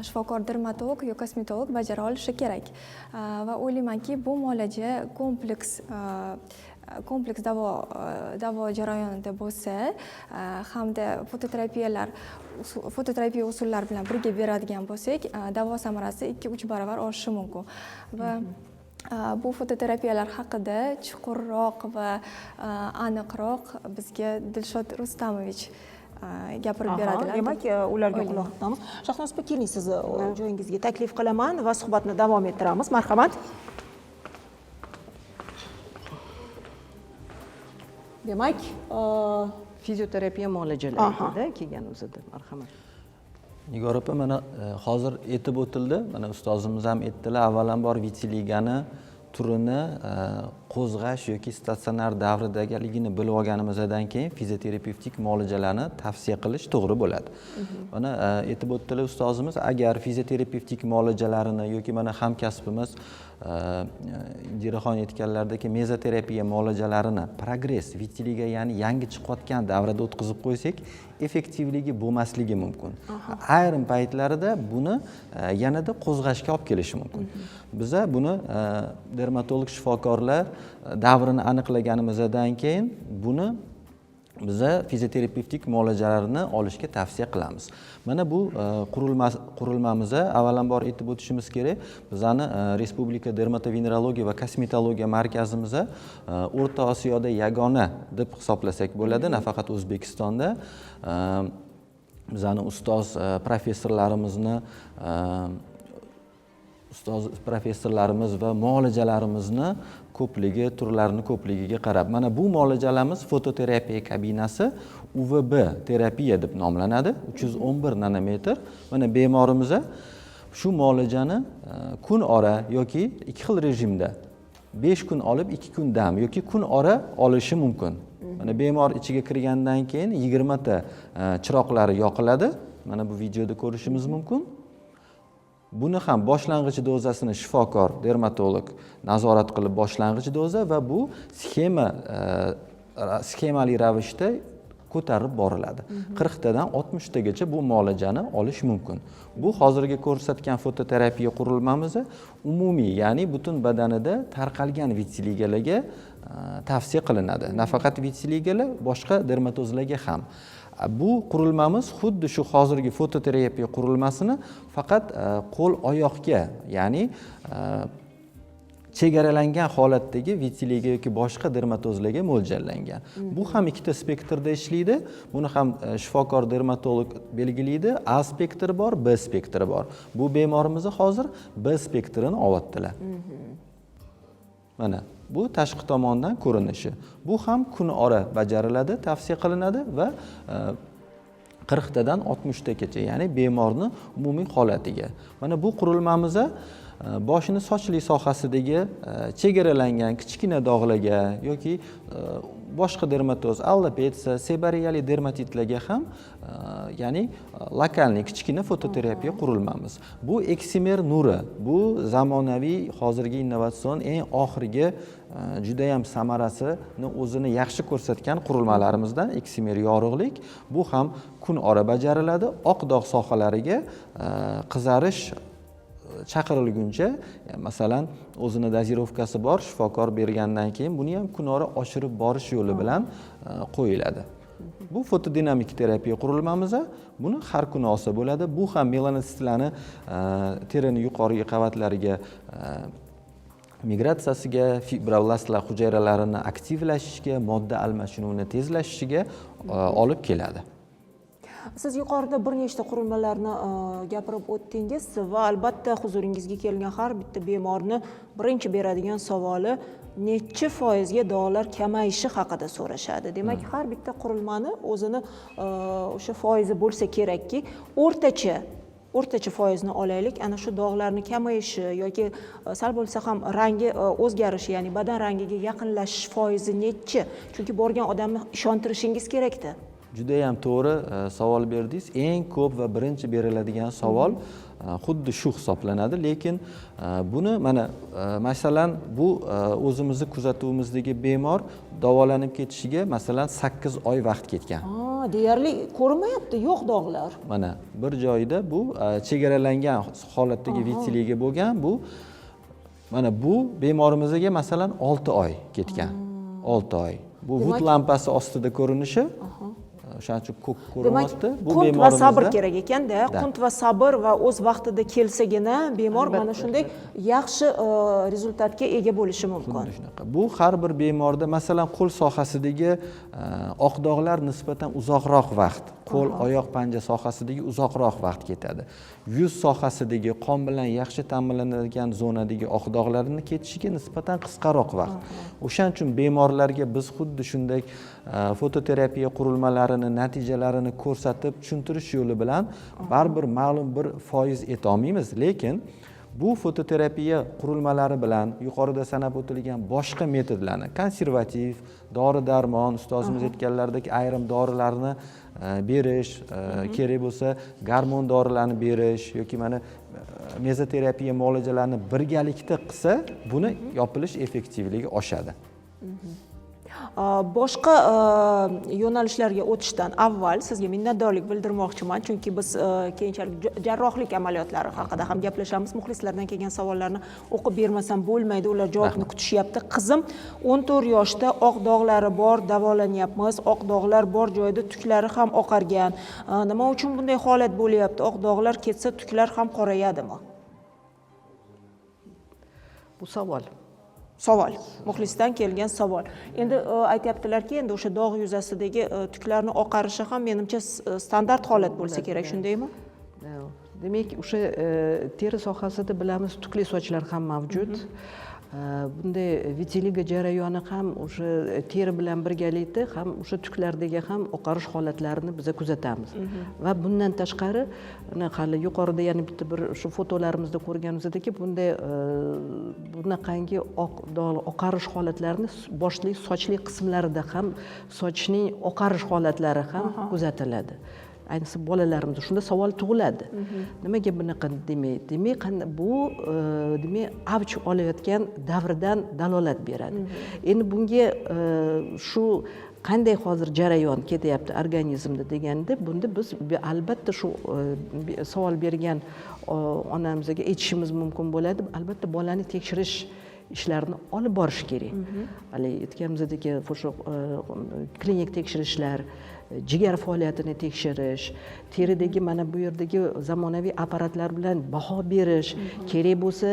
shifokor dermatolog yoki kosmetolog bajara olishi kerak. Va o'ylaymanki, bu muolaja kompleks davo jarayonida bo'lsa hamda fototerapiya usullari bilan birga beradigan bo'lsak, davo samarasi 2-3 barobar oshishi mumkin. Va bu fototerapiyalar haqida chuqurroq va aniqroq bizga Dilshod Rustamovich gapirib beradilar. Demak, ularga quloq tutamiz. Shahnoz opa, keling, sizni joyingizga taklif qilaman va suhbatni davom ettiramiz. Marhamat. demak fizioterapiya muolajalarida kelgan o'zida. Marhamat. Nigor opa, mana hozir aytib o'tildi, mana ustozimiz ham aytdilar, avvalambor vitiligani turini qo'zg'ash yoki statsionar davridagiligini bilib olganimizdan keyin fizioterapevtik muolajalarni tavsiya qilish to'g'ri bo'ladi. Mana aytib o'tdilar ustozimiz, agar fizioterapevtik muolajalarini yoki mana hamkasbimiz Indiraxon aytganlaridagi mezoterapiya muolajalarini progress vitiliga, ya'ni yangi chiqayotgan davrada o'tkazib qo'ysak, effektivligi bo'lmasligi mumkin. Ayrim paytlarida buni yanada qo'zg'ashga olib kelishi mumkin. Biza buni dermatolog shifokorlar davrini aniqlaganimizdan keyin buni biza fizioterapevtik muolajalarni olishga tavsiya qilamiz. Mana bu qurilmamizda avvalambor aytib o'tishimiz kerak, bizani Respublika dermatovenerologiya va kosmetologiya markazimizda O'rta Osiyoda yagona deb hisoblasak bo'ladi, nafaqat O'zbekistonda. Bizani ustoz professorlarimiz va muolajalarimizni ko'pligi, turlarini ko'pligiga qarab, mana bu muolajalarimiz fototerapiya kabinasi UVB terapiya deb nomlanadi, 311 nanometr. Mana bemorimiz shu muolajani kun ora yoki 2 xil rejimda 5 kun olib 2 kun dam yoki kun ora olishi mumkin. Mana bemor ichiga kirgandan keyin 20 ta chiroqlari yoqiladi. Mana bu videoda ko'rishimiz mumkin. Buni ham boshlang'ich dozasini shifokor, dermatolog nazorat qilib boshlang'ich doza va bu sxemali ravishda ko'tarib boriladi. 40 tadan 60 tagacha bu muolajani olish mumkin. Bu hozirgi ko'rsatgan fototerapiya qurilmamiz umumiy, ya'ni butun badanida tarqalgan vitiligalarga tavsiya qilinadi. Nafaqat vitiligalar, boshqa dermatozlarga ham. Bu qurilmamiz xuddi shu hozirgi fototerapiya qurilmasini faqat qo'l oyoqga, ya'ni chegaralangan holatdagi vitiliga yoki boshqa dermatozlarga mo'ljallangan. Bu ham ikkita spektrda ishlaydi. Buni ham shifokor dermatolog belgilaydi. A spektri bor, B spektri bor. Bu bemorimiz hozir B spektrini olyaptilar. Mana bu tashqi tomondan ko'rinishi. Bu ham kun ora bajariladi, tavsiya qilinadi va 40 tadan 60 tagacha, ya'ni bemorning umumiy holatiga. Mana bu qurilmamiz boshini sochli sohasidagi chegaralangan kichkina dog'larga yoki boshqa dermatoz, alopetsiya, seborreali dermatitlarga ham, ya'ni lokalniy kichkina fototerapiya qurilmamiz. Bu eksimer nuri, bu zamonaviy hozirgi innovatsion eng oxirgi juda ham samarasini o'zini yaxshi ko'rsatgan qurilmalarimizdan eksimer yorug'lik. Bu ham kun ora bajariladi. Oq dog' sohalariga qizarish chaqirilguncha, masalan, o'zini dozirovkasi bor, shifokor bergandan keyin buni ham kun ora oshirib borish yo'li bilan qo'yiladi. Bu fotodinamik terapiya qurilmamiz, buni har kuni olsa bo'ladi. Bu ham melanositlarni terining yuqorgi qavatlariga migratsiyasiga, fibroblastlar hujayralarini aktivlashishiga, modda almashinuvini tezlashishiga olib keladi. Siz yuqorida bir nechta qurilmalarni gapirib o'tdingiz va albatta huzuringizga kelgan har bitta bemorni birinchi beradigan savoli necha foizga dog'lar kamayishi haqida so'rashadi. Demak, har bitta qurilmani o'zini o'sha foizi bo'lsa kerakki, o'rtacha foizni olaylik. Ana shu dog'larni kamayishi yoki sal bo'lsa ham rangi o'zgarishi, ya'ni badan rangiga yaqinlashish foizi necha? Chunki borgan odamni ishontirishingiz kerak-da. Juda ham to'g'ri savol berdingiz. Eng ko'p va birinchi beriladigan savol xuddi shu hisoblanadi, lekin buni mana masalan bu o'zimizni kuzatuvimizdagi bemor davolanib ketishiga masalan 8 oy vaqt ketgan. Deyarli ko'rinmayapti, yo'q dog'lar. Mana bir joyda bu chegaralangan holatdagi vitiliga bo'lgan, bu mana bu bemorimizga masalan 6 oy ketgan. 6 oy. Bu vut lampasi ostida ko'rinishi. o'shaning uchun ko'k demak ko'rinyapti. Bu qunt va sabr bemorimizda kerak ekanda, qunt va sabr va o'z vaqtida kelsagina bemor mana shunday yaxshi rezultatga ega bo'lishi mumkin. xuddi shunaqa. Bu har bir bemorda, masalan, qo'l sohasidagi oq dog'lar nisbatan uzoqroq vaqt, qo'l, oyoq, panja sohasidagi uzoqroq vaqt ketadi. Yuz sohasidagi qon bilan yaxshi ta'minlanadigan zonadagi oq dog'larning ketishiga nisbatan qisqaroq vaqt. O'shaning uchun bemorlarga biz xuddi shunday fototerapiya qurilmalarini natijalarini ko'rsatib tushuntirish yo'li bilan baribir ma'lum bir foiz aytolmaymiz, lekin bu fototerapiya qurilmalari bilan yuqorida sanab o'tilgan boshqa metodlarni, konservativ, dori-darmon, ustozimiz aytganlaridek ayrim dorilarni berish, kerak bo'lsa gormon dorilarni berish yoki mana mezoterapiya muolajalarini birgalikda qilsa, buni yopilish effektivligi oshadi. Boshqa yo'nalishlarga o'tishdan avval sizga minnatdorlik bildirmoqchiman, chunki biz keyinchalik jarrohlik amaliyotlari haqida ham gaplashamiz. Muxlislardan kelgan savollarni o'qib bermasam bo'lmaydi, ular javobni kutishyapti. Qizim 14 yoshda, oq dog'lari bor, davolanyapmiz. Oq dog'lar bor joyda tuklari ham oqargan. Nima uchun bunday holat bo'lyapti? Oq dog'lar ketsa, tuklar ham qorayadimi? Bu savol. Savol, muxlisdan kelgan savol. Endi aytyaptilarki, endi o'sha dog' yuzasidagi tuklarni oqarishi ham menimcha standart holat bo'lsa kerak, shundaymi? Demak, o'sha teri sohasida bilamiz, tukli sochlar ham mavjud. Bunday vitiligo jarayoni ham o'sha teri bilan birgalikda ham o'sha tuklardagi ham oqarish holatlarini biz kuzatamiz. Va bundan tashqari, hali yuqorida yana bitta bir shu fotolarimizda ko'rganimizdek, bunday bunaqangi oqarish holatlarini boshli sochli qismlarida ham sochning oqarish holatlari ham kuzatiladi. Ayniqsa bolalarimizda shunda savol tug'iladi. Nimaga bunaqa demaydi? Demak, bu demak avj olayotgan davrdan dalolat beradi. Endi bunga shu qanday hozir jarayon ketyapti organizmda deganda, bunda biz albatta shu savol bergan onamizga aytishimiz mumkin bo'ladi. Albatta bolani tekshirish ishlarini olib borish kerak. Hali aytganimizdek, o'sha klinik tekshirishlar, jigar faoliyatini tekshirish, teridagi mana bu yerdagi zamonaviy apparatlar bilan baho berish, kerak bo'lsa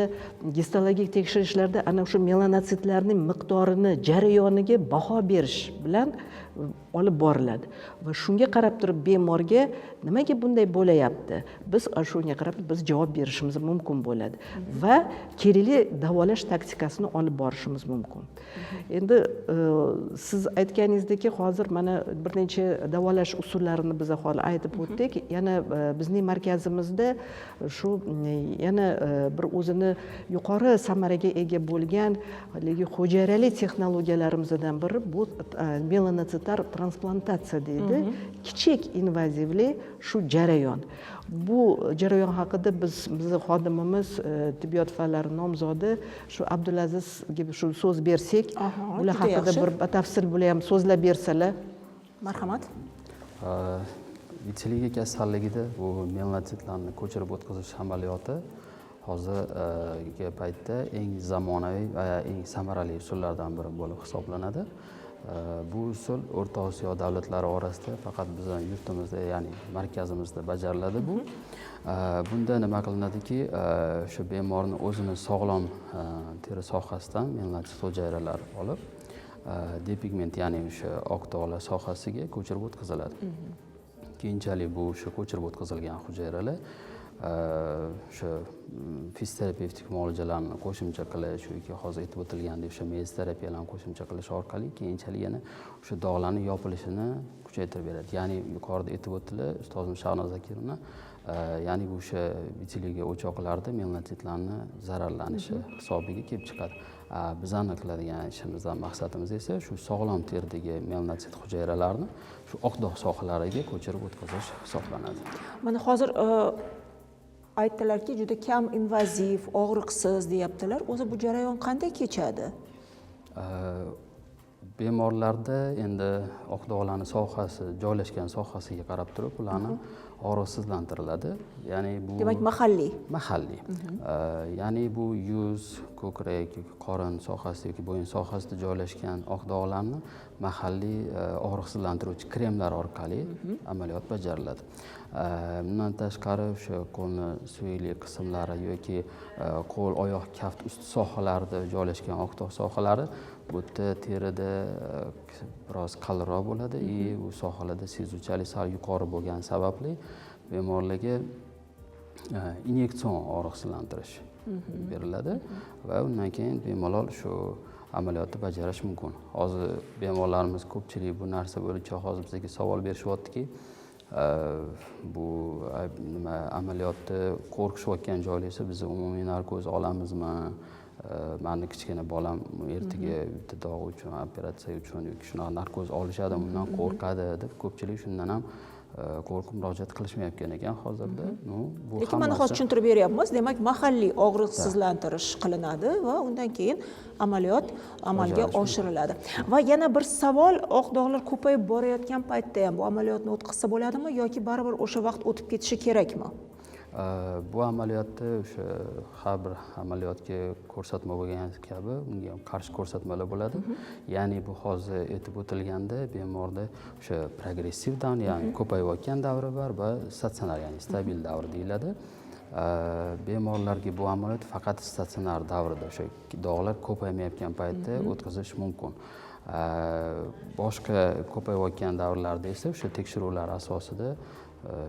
gistologik tekshirishlarda ana o'sha melanotsitlarning miqdorini, jarayoniga baho berish bilan olib boriladi. Va shunga qarab turib bemorga nimaga bunday bo'layapti? Biz shunga qarab biz javob berishimiz mumkin bo'ladi va kerakli davolash taktikasini olib borishimiz mumkin. Endi siz aytganingizdek, hozir mana bir necha davolash usullarini biz hali aytib o'tdik. Yana bizning markazimizda shu yana bir o'zini yuqori samaraga ega bo'lgan haligi hujayrali texnologiyalarimizdan biri bu melanotsitar transplantatsiya deydi. Kichik invazivli shu jarayon. Bu jarayon haqida bizning xodimimiz tibbiyot fanlari nomzodi shu Abdulazizga shu so'z bersak, bular haqida bir batafsil bo'la ham so'zlab bersalar. Marhamat. Vitiligo kasalligida bu melanotsitlarni ko'chirib o'tkazish amaliyoti hozirgi paytda eng zamonaviy va eng samarali usullardan biri bo'lib hisoblanadi. Bu usul O'rta Osiyo davlatlari orasida faqat bizning yurtimizda, ya'ni markazimizda bajariladi bu. Bunda nima qilinadiki, shu bemorni o'zini sog'lom teri sohasidan melanotsit hujayralar olib, depigment, ya'ni o'sha oq dog'lar sohasiga ko'chirib o'tkaziladi. Keyinchalik bu o'sha ko'chirib o'tkazilgan hujayralar o'sha fizioterapevtik muolajalarni qo'shimcha qilish yoki hozir aytib o'tilgandek o'sha mezoterapiyalarni qo'shimcha qilish orqali keyinchalik yana o'sha dog'larning yopilishini kuchaytirib beradi. Ya'ni yuqorida aytib o'tdilar ustozim Shahnoz Zakirova, ya'ni bu o'sha vitiligo o'choqlarida melanotsitlarni zararlanishi hisobiga kelib chiqadi. Bizning qiladigan ishimizdan maqsadimiz esa shu sog'lom teridagi melanotsit hujayralarni shu oq dog' sohalariga ko'chirib o'tkazish hisoblanadi. Mana hozir aytdilarki, juda kam invaziv, og'riqsiz deyaptilar. O'zi bu jarayon qanday kechadi? Bemorlarda endi oq dog'larning sohasi, joylashgan sohasiga qarab turib, ularni og'riqsizlantiriladi. Ya'ni bu Demak, mahalliy. mahalliy. Ya'ni bu yuz, ko'krak, qorin sohasida yoki bo'yin sohasida joylashgan oq dog'larni mahalliy og'riqsizlantiruvchi kremlar orqali amaliyot bajariladi. Bundan tashqari o'sha qo'lni suyukli qismlari yoki qo'l, oyoq, kaft usti sohalarida joylashgan oq dog' sohalari bu yerda terida biroz qalinroq bo'ladi и bu sohalarda sezuvchalik sal yuqori bo'lgani sababli bemorlarga inyektsion og'riqsizlantirish beriladi va undan keyin bemalol shu amaliyotni bajarish mumkin. Hozir bemorlarimiz ko'pchilik bu narsa bo'yicha hozir bizga savol berishyaptiki, bu nima amaliyotni qo'rqishayotgan joylarsa biz umumiy narkoz olamizmi? Mani kichkina bolam ertaga bitta dog' uchun operatsiya uchun yoki shunaqa narkoz olishadi, undan qo'rqadi deb ko'pchilik shundan ham qo'rqib murojaat qilishmayotgan ekan hozirda. Bu Lekin mana hozir tushuntirib beryapmiz. Demak, mahalliy og'riqsizlantirish qilinadi va undan keyin amaliyot amalga oshiriladi. Va yana bir savol, oq dog'lar ko'payib borayotgan paytda ham bu amaliyotni o'tkazsa bo'ladimi yoki baribir o'sha vaqt o'tib ketishi kerakmi? Bu amaliyotda o'sha har bir amaliyotga ko'rsatma bo'lgan kabi unga ham qarshi ko'rsatmalar bo'ladi. Ya'ni bu hozir aytib o'tilganda bemorda o'sha progressiv davr, ya'ni ko'payayotgan davri bor va statsionar, ya'ni stabil davr deyiladi. Bemorlarga bu amaliyot faqat statsionar davrida o'sha dog'lar ko'paymayotgan paytda o'tkazish mumkin. Boshqa ko'payayotgan davrlarda esa o'sha tekshiruvlar asosida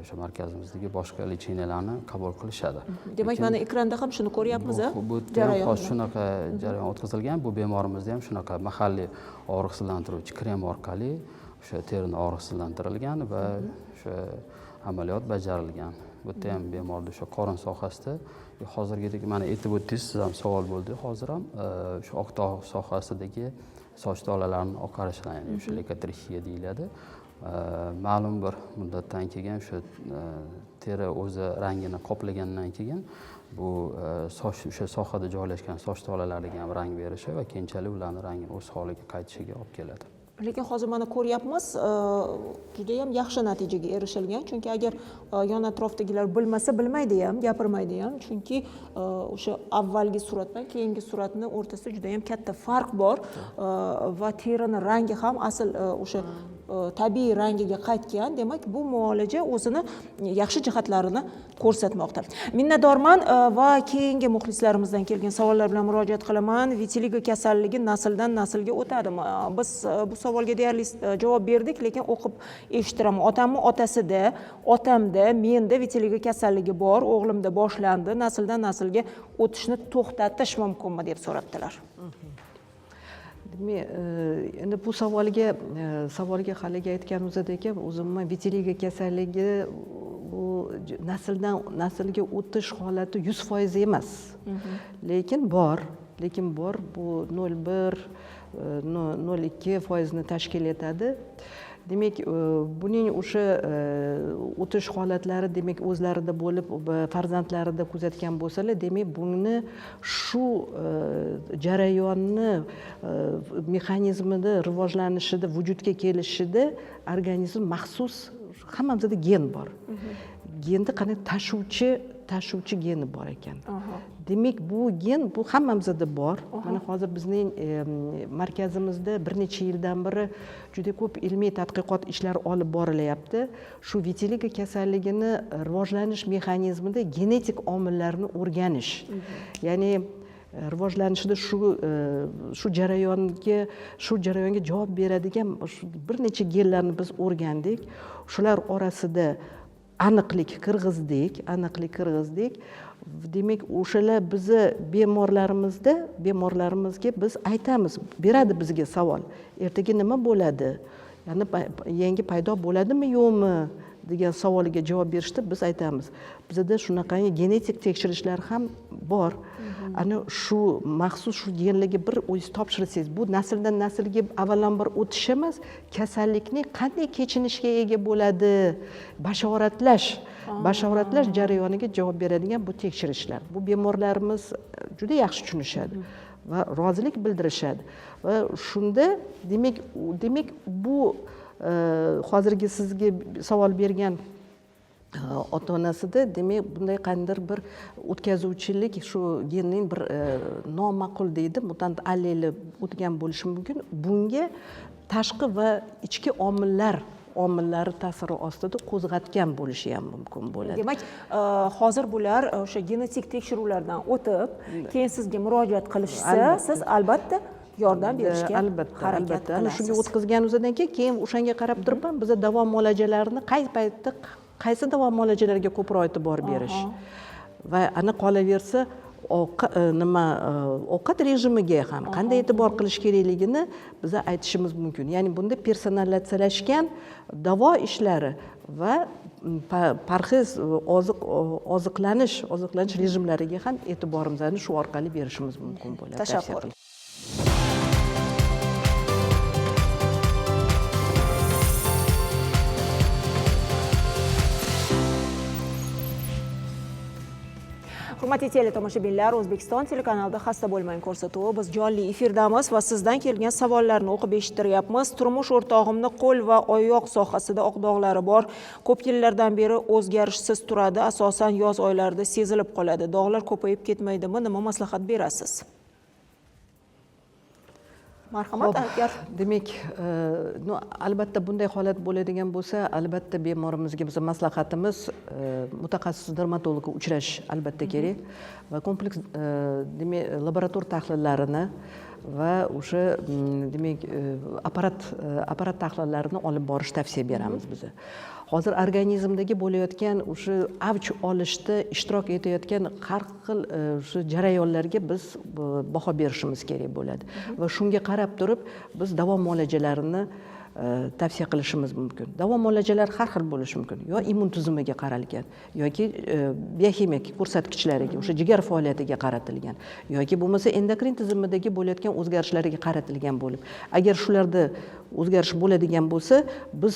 o'sha markazimizdagi boshqa lecheniyalarni qabul qilishadi. Demak, mana ekranda ham shuni ko'ryapmiz. Bu jarayon shunaqa jarayon o'tkazilgan. Bu bemorimizda ham shunaqa mahalliy og'riqsizlantiruvchi krem orqali o'sha terini og'riqsizlantirilgan va o'sha amaliyot bajarilgan. Bu yerda ham bemorda o'sha qorin sohasida hozirgidek mana aytib o'tdingiz, siz ham savol bo'ldi. Hozir ham o'sha oq dog' sohasidagi soch tolalarining oqarishidan, ya'ni o'sha leukotrixiya deyiladi. Ma'lum bir muddatdan keyin o'sha teri o'zi rangini qoplagandan keyin bu soch o'sha sohada joylashgan soch tolalariga ham rang berishi va keyinchalik ularning rangini o'z holiga qaytishiga olib keladi. Lekin hozir mana ko'ryapmiz, juda ham yaxshi natijaga erishilgan. Chunki agar yon atrofdagilar bilmasa, bilmaydi ham, gapirmaydi ham. Chunki o'sha avvalgi suratdan keyingi suratning o'rtasida juda ham katta farq bor va terining rangi ham asl o'sha tabiiy rangiga qaytgan. Demak, bu muolaja o'zini yaxshi jihatlarini ko'rsatmoqda. Minnatdorman va keyingi muxlislarimizdan kelgan savollar bilan murojaat qilaman. Vitiligo kasalligi nasldan naslga o'tadimi? Biz bu savolga deyarli javob berdik, lekin o'qib eshittiraman. Otamning otasida, otamda, menda vitiligo kasalligi bor, o'g'limda boshlandi. Nasldan naslga o'tishni to'xtatish mumkinmi deb so'rabdilar. Endi bu savolga haligi aytganimizdek, o'zimni vitiligo kasalligi bu nasldan naslga o'tish holati 100% emas. Lekin bor, bu 0,1-0,2% tashkil etadi. Demak, buning o'sha o'tish holatlari demak o'zlarida bo'lib, farzandlarida kuzatgan bo'lsalar, demak buni shu jarayonni mexanizmida rivojlanishida, vujudga kelishida organizm maxsus hammamizda gen bor. Genda qanday tashuvchi geni bor ekan. Demak, bu gen bu hammamizda bor. Mana hozir bizning markazimizda bir necha yildan beri juda ko'p ilmiy tadqiqot ishlari olib borilyapti. Shu vitiligo kasalligini rivojlanish mexanizmida genetik omillarni o'rganish. Ya'ni rivojlanishida shu jarayonga javob beradigan bir necha genlarni biz o'rgandik. Shular orasida aniqlik kirgizdik. Demak, o'shalar bizni bemorlarimizga biz aytamiz, beradi bizga savol. Ertaga nima bo'ladi? Ya'ni yangi paydo bo'ladimi, yo'qmi degan savoliga javob berishda biz aytamiz. Bizda shunaqangi genetik tekshirishlar ham bor. Ana shu maxsus shu genlarga bir o'zingiz topshirsangiz, bu nasldan naslga avvalambor o'tish emas, kasallikni qanday kechinishiga ega bo'ladi, bashoratlash jarayoniga javob beradigan bu tekshirishlar. Bu bemorlarimiz juda yaxshi tushunishadi va rozilik bildirishadi. Va shunda demak bu hozirgi sizga savol bergan ota-onasida demak bunday qanday bir o'tkazuvchilik shu genning bir noma'qul deydi, mutant alleli o'tgan bo'lishi mumkin. Bunga tashqi va ichki omillari ta'siri ostida qo'zg'atgan bo'lishi ham mumkin bo'ladi. Demak, hozir bular o'sha genetik tekshiruvlardan o'tib, keyin sizga murojaat qilishsa, siz albatta yordam berishga albatta ana shunga o'tkazganimizdan keyin o'shanga qarab turib ham biza davo muolajalarini paytda qaysi davo muolajalariga ko'proq e'tibor berish va ana qolaversa ovqat rejimiga ham qanday e'tibor qilish kerakligini biza aytishimiz mumkin. Ya'ni bunda personalizatsiyalashgan davo ishlari va parhez oziqlanish rejimlariga ham e'tiborimizni shu orqali berishimiz mumkin bo'ladi. Tashakkur. Hurmatli teletomoshabinlar, O'zbekiston telekanalida Xasta bo'lmang ko'rsatuvi. Biz jonli efirdamiz va sizdan kelgan savollarni o'qib eshittiryapmiz. Turmush o'rtog'imni qo'l va oyoq sohasida oq dog'lari bor. Ko'p yillardan beri o'zgarishsiz turadi. Asosan yoz oylarida sezilib qoladi. Dog'lar ko'payib ketmaydimi? Nima maslahat berasiz? Marhamat, agar demak, albatta bunday holat bo'ladigan bo'lsa, albatta bemorimizga biz maslahatimiz mutaxassis dermatologga uchrash albatta kerak va kompleks demak laborator tahlillarini va o'sha demak apparat tahlillarini olib borish tavsiya beramiz biz. Hozir organizmdagi bo'layotgan o'sha avj olishda ishtirok etayotgan har xil o'sha jarayonlarga biz baho berishimiz kerak bo'ladi va shunga qarab turib biz davo muolajalarini tavsiya qilishimiz mumkin. Davo muolajalari har xil bo'lishi mumkin. Yo immun tizimiga qaralgan, yoki bioximik ko'rsatkichlariga, o'sha jigar faoliyatiga qaratilgan, yoki bo'lmasa endokrin tizimidagi bo'layotgan o'zgarishlarga qaratilgan bo'lib, agar shularda o'zgarish bo'ladigan bo'lsa, biz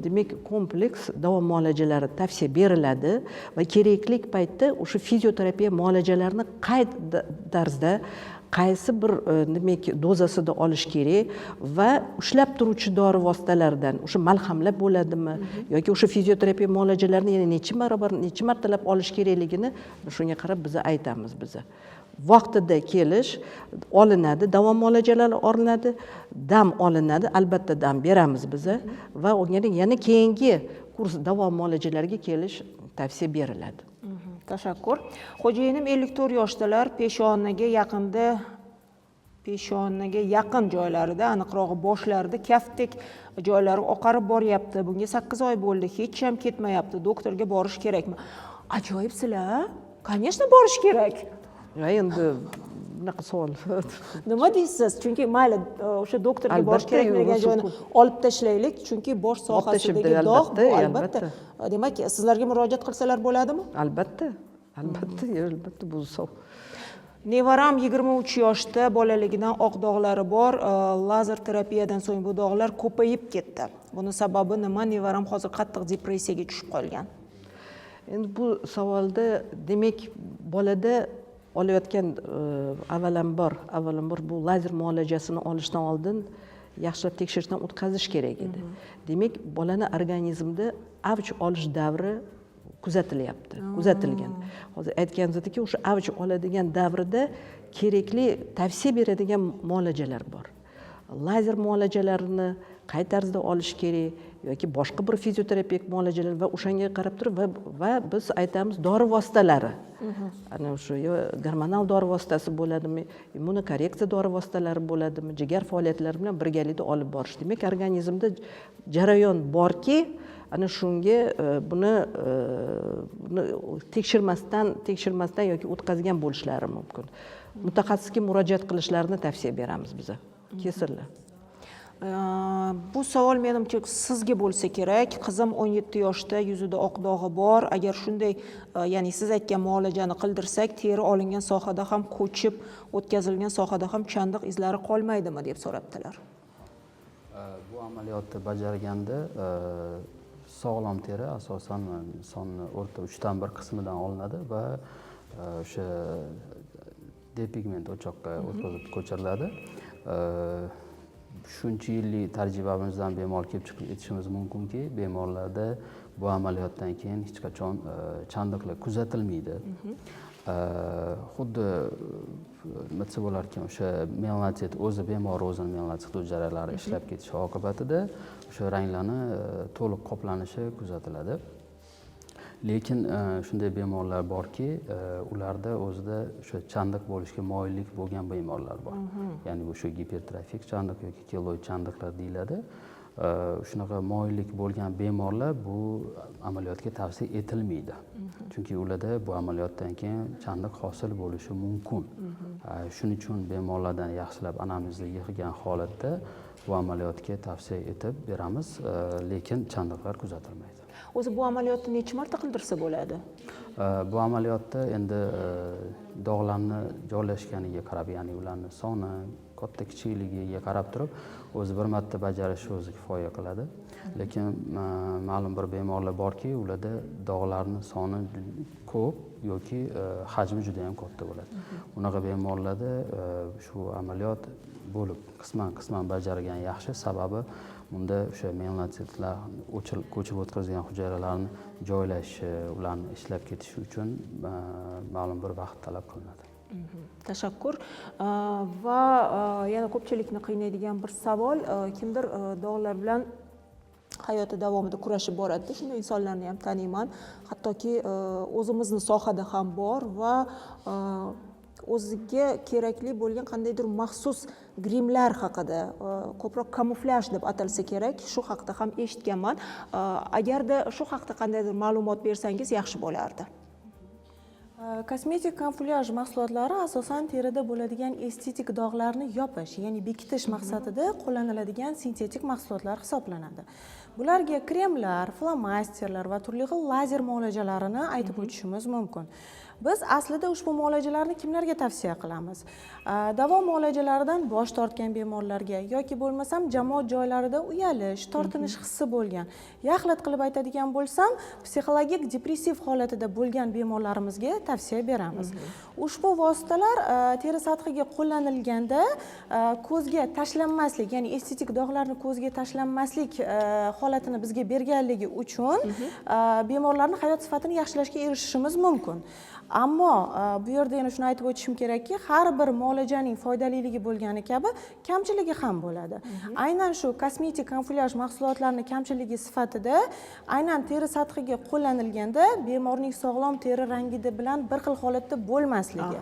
demak kompleks davo muolajalari tavsiya beriladi va kerakli paytda o'sha fizioterapiya muolajalarini qay tarzda qaysi bir demak dozasida olish kerak va ushlab turuvchi dori vositalaridan o'sha malhamlab bo'ladimi yoki o'sha fizioterapiya muolajalarini yana necha martalab olish kerakligini shunga qarab biz aytamiz biz. Vaqtida kelish olinadi, davo muolajalari olinadi, dam olinadi, albatta dam beramiz biz va yana keyingi kurs davo muolajalariga kelish tavsiya beriladi. Tashakkur. Xo'jayinim 54 yoshdalar, peshonaga yaqin joylarida, aniqrog'i boshlarida kaftdek joylari oqarib boryapti. Bunga 8 oy bo'ldi, hech ham ketmayapti. Doktorga borish kerakmi? Ajoyibsizlar. Конечно, borish kerak. Ya endi bunaqa savol. Nima deysiz? Chunki mayli o'sha doktorga borish kerak degan joyni olib tashlaylik, chunki bosh sohasidagi dog' bu albatta. Demak, sizlarga murojaat qilsalar bo'ladimi? Albatta bu savol. Nevaram 23 yoshda, bolaligidan oq dog'lari bor. Lazer terapiyadan so'ng bu dog'lar ko'payib ketdi. Buni sababi nima? Nevaram hozir qattiq depressiyaga tushib qolgan. Endi bu savolda demak bolada olayotgan avvalambor bu lazer muolajasini olishdan oldin yaxshilab tekshirishdan o'tkazish kerak edi. Demak, bolani organizmida avj olish davri kuzatilgan. Hozir aytganingizdek, o'sha avj oladigan davrida kerakli tavsiya beradigan muolajalar bor. Lazer muolajalarini qay tarzda olish kerak yoki boshqa bir fizioterapik muolajalar va o'shanga qarab turib va biz aytamiz dori vositalari. Ana o'sha gormonal dori vositasi bo'ladimi, immunokorreksiya dori vositalari bo'ladimi, jigar faoliyatlari bilan birgalikda olib borish. Demak, organizmda jarayon borki, ana shunga buni tekshirmasdan yoki o'tkazgan bo'lishlari mumkin. Mutaxassisga murojaat qilishlarini tavsiya beramiz biz. Kesirlar. Bu savol menimcha sizga bo'lsa kerak. Qizim 17 yoshda, yuzida oq dog'i bor. Agar shunday, ya'ni siz aytgan muolajani qildirsak, teri olingan sohada ham ko'chib, o'tkazilgan sohada ham chandiq izlari qolmaydimi deb so'rabdilar. Bu amaliyotni bajarganda sog'lom teri asosan insonni o'rta 3dan 1 qismidan olinadi va o'sha depigment o'choqqa o'tkazib ko'chiriladi. shuncha yillik tajribamizdan bemalol kelib chiqib aytishimiz mumkinki, bemorlarda bu amaliyotdan keyin hech qachon chandiqlar kuzatilmaydi. Xuddi nima desa bo'larkan, o'sha melanosit o'zi bemor o'zini melanosit hujayralari ishlab ketishi oqibatida o'sha ranglarni to'liq qoplanishi kuzatiladi. Lekin shunday bemorlar borki, ularda o'zida o'sha chandiq bo'lishga moyillik bo'lgan bemorlar bor. Ya'ni o'sha gipertrofik chandiq yoki keloid chandiqlar deyiladi. Shunaqa moyillik bo'lgan bemorlar bu amaliyotga tavsiya etilmaydi. Chunki ularda bu amaliyotdan keyin chandiq hosil bo'lishi mumkin. Shuning uchun bemorlardan yaxshilab anamnezga yig'ilgan holatda bu amaliyotga tavsiya etib beramiz, lekin chandiqlar kuzatilmaydi. O'zi bu amaliyotni necha marta qildirsa bo'ladi? Bu amaliyotda endi dog'larni joylashganiga qarab, ya'ni ularning soni, katta kichikligiga qarab turib, o'zi bir marta bajarishi o'zi kifoya qiladi. Lekin ma'lum bir bemorlar borki, ularda dog'larning soni ko'p yoki hajmi juda ham katta bo'ladi. Unaqa bemorlarda shu amaliyot bo'lib qisman bajarilgan yaxshi, sababi unda o'sha melanotitlar ko'chib o'tkazilgan hujayralarni joylashishi, ularni ishlab ketishi uchun ma'lum bir vaqt talab qilinadi. Tashakkur. Va yana ko'pchilikni qiynaydigan bir savol, kimdir dog'lar bilan hayoti davomida kurashib boradi. Shunday insonlarni ham taniyman. Hattoki o'zimizni sohada ham bor va o'ziga kerakli bo'lgan qandaydir maxsus grimlar haqida, ko'proq kamuflyaj deb atalsa kerak, shu haqida ham eshitganman. Agarda shu haqida qandaydir ma'lumot bersangiz yaxshi bo'lardi. Kosmetik kamuflyaj mahsulotlari asosan terida bo'ladigan estetik dog'larni yopish, ya'ni bekitish maqsadida qo'llaniladigan sintetik mahsulotlar hisoblanadi. Bularga kremlar, flomasterlar va turli xil lazer muolajalarini aytib o'tishimiz mumkin. Biz aslida ushbu muolajalarni kimlarga tavsiya qilamiz? Davo muolajalaridan bosh tortgan bemorlarga yoki bo'lmasam jamoat joylarida uyalish, tortinish hissi bo'lgan, yaxlit qilib aytadigan bo'lsam, psixologik depressiv holatida bo'lgan bemorlarimizga tavsiya beramiz. Ushbu vositalar teri sathiga qo'llanilganda ko'zga tashlanmaslik, ya'ni estetik dog'larni ko'zga tashlanmaslik holatini bizga berganligi uchun bemorlarning hayot sifatini yaxshilashga erishishimiz mumkin. Ammo bu yerda yana shuni aytib o'tishim kerakki, har bir muolajaning foydaliligi bo'lgani kabi kamchiligi ham bo'ladi. Aynan shu kosmetik kamuflyaj mahsulotlarining kamchiligi sifatida aynan teri sathiga qo'llanilganda bemorning sog'lom teri rangida bilan bir xil holatda bo'lmasligi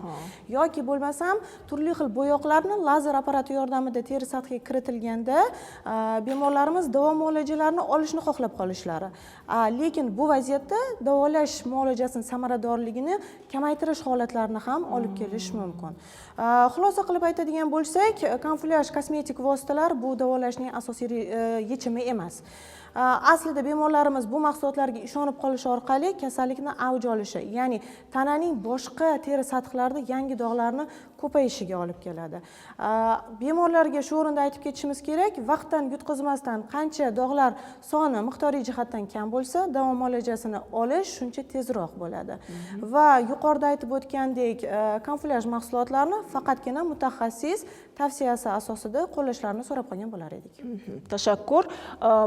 yoki bo'lmasam turli xil bo'yoqlarni lazer apparati yordamida teri sathiga kiritilganda bemorlarimiz davo muolajalarini olishni xohlab qolishlari. Lekin bu vaziyatda davolash muolajasining samaradorligini kamaytirish holatlarini ham olib kelish mumkin. Xulosa qilib aytadigan bo'lsak, kamuflyaj kosmetik vositalar bu davolashning asosiy yechimi emas. Aslida bemorlarimiz bu mahsulotlarga ishonib qolish orqali kasallikni avj olishi, ya'ni tananing boshqa teri sathlarida yangi dog'larni ko'payishiga olib keladi. Bemorlarga shu o'rinda aytib ketishimiz kerak, vaqtdan yutqazmasdan qancha dog'lar soni miqdoriy jihatdan kam bo'lsa, davo muolajasini olish shuncha tezroq bo'ladi. Va yuqorida aytib o'tgandek, kamuflyaj mahsulotlarni faqatgina mutaxassis tavsiyasi asosida qo'llashlarini so'rab qolgan bo'lar edik. Tashakkur.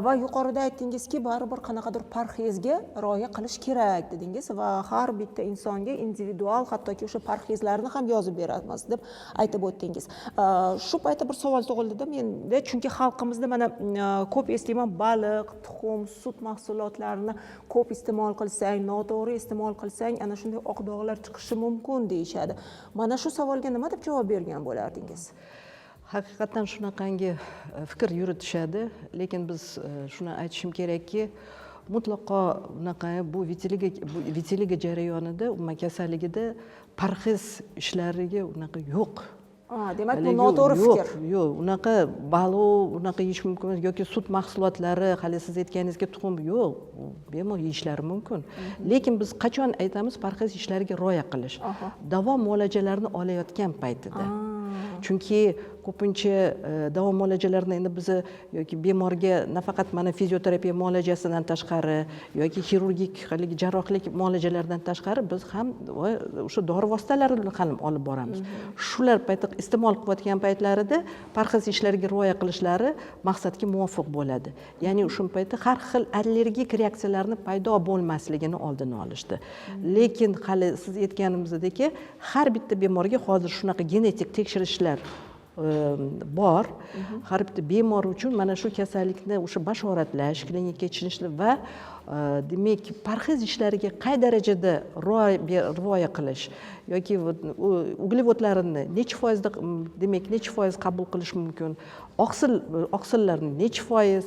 Va yuqorida aytdingizki, baribir qanaqadir parhezga rioya qilish kerak dedingiz va har bitta insonga individual, hattoki o'sha parhezlarni ham yozib beramiz deb aytib o'tdingiz. Shu paytda bir savol tug'ildi menda, chunki xalqimizda mana ko'p eshitaman, baliq, tuxum, sut mahsulotlarini ko'p iste'mol qilsang, noto'g'ri iste'mol qilsang, ana shunday oq dog'lar chiqishi mumkin deyishadi. Mana shu savolga nima deb javob bergan bo'lardingiz? Haqiqatan shunaqangi fikr yuritishadi, lekin biz shuni aytishim kerakki, mutlaqo unaqa bu vitiligo jarayonida, umuman kasalligida parhez ishlariga unaqa yo'q. Demak, bu noto'g'ri fikr. Yo'q, unaqa baliq unaqa yeyish mumkin yoki sut mahsulotlari, hali siz aytganingizga tuxum yo'q, bemalol yeyishlari mumkin. Lekin biz qachon aytamiz parhez ishlariga rioya qilish? Davo muolajalarini olayotgan paytida. chunki ko'pincha davo muolajalarini endi biz yoki bemorga nafaqat mana fizioterapiya muolajasidan tashqari yoki xirurgik haligi jarrohlik muolajalaridan tashqari biz ham o'sha dori vositalarini ham olib boramiz. Shular payti iste'mol qilayotgan paytlarida parhez ishlarga rioya qilishlari maqsadga muvofiq bo'ladi. Ya'ni o'sha payti har xil allergik reaksiyalarni paydo bo'lmasligini oldini olishdi. Lekin hali siz aytganimizdek, har bitta bemorga hozir shunaqa genetik tekshirishlar bor. Har bitta bemor uchun mana shu kasallikni o'sha bashoratlash, klinika chiqishlar va demak parhez ishlariga qay darajada rioya qilish yoki uglevodlarini necha foizda demak necha foiz qabul qilish mumkin, oqsillarni necha foiz,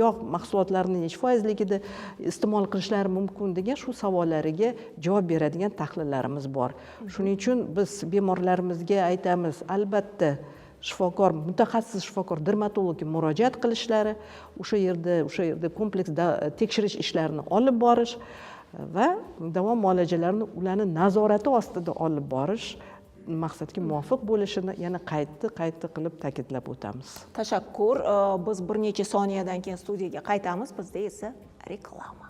yog' mahsulotlarini necha foizligida iste'mol qilishlari mumkin degan shu savollariga javob beradigan tahlillarimiz bor. Shuning uchun biz bemorlarimizga aytamiz, albatta shifokor, mutaxassis shifokor dermatologga murojaat qilishlari, o'sha yerda kompleks tekshirish ishlarini olib borish va davo muolajalarini ularni nazorati ostida olib borish maqsadga muvofiq bo'lishini yana qayta qilib ta'kidlab o'tamiz. Tashakkur. Biz bir necha soniyadan keyin studiyaga qaytamiz. Bizda esa reklama.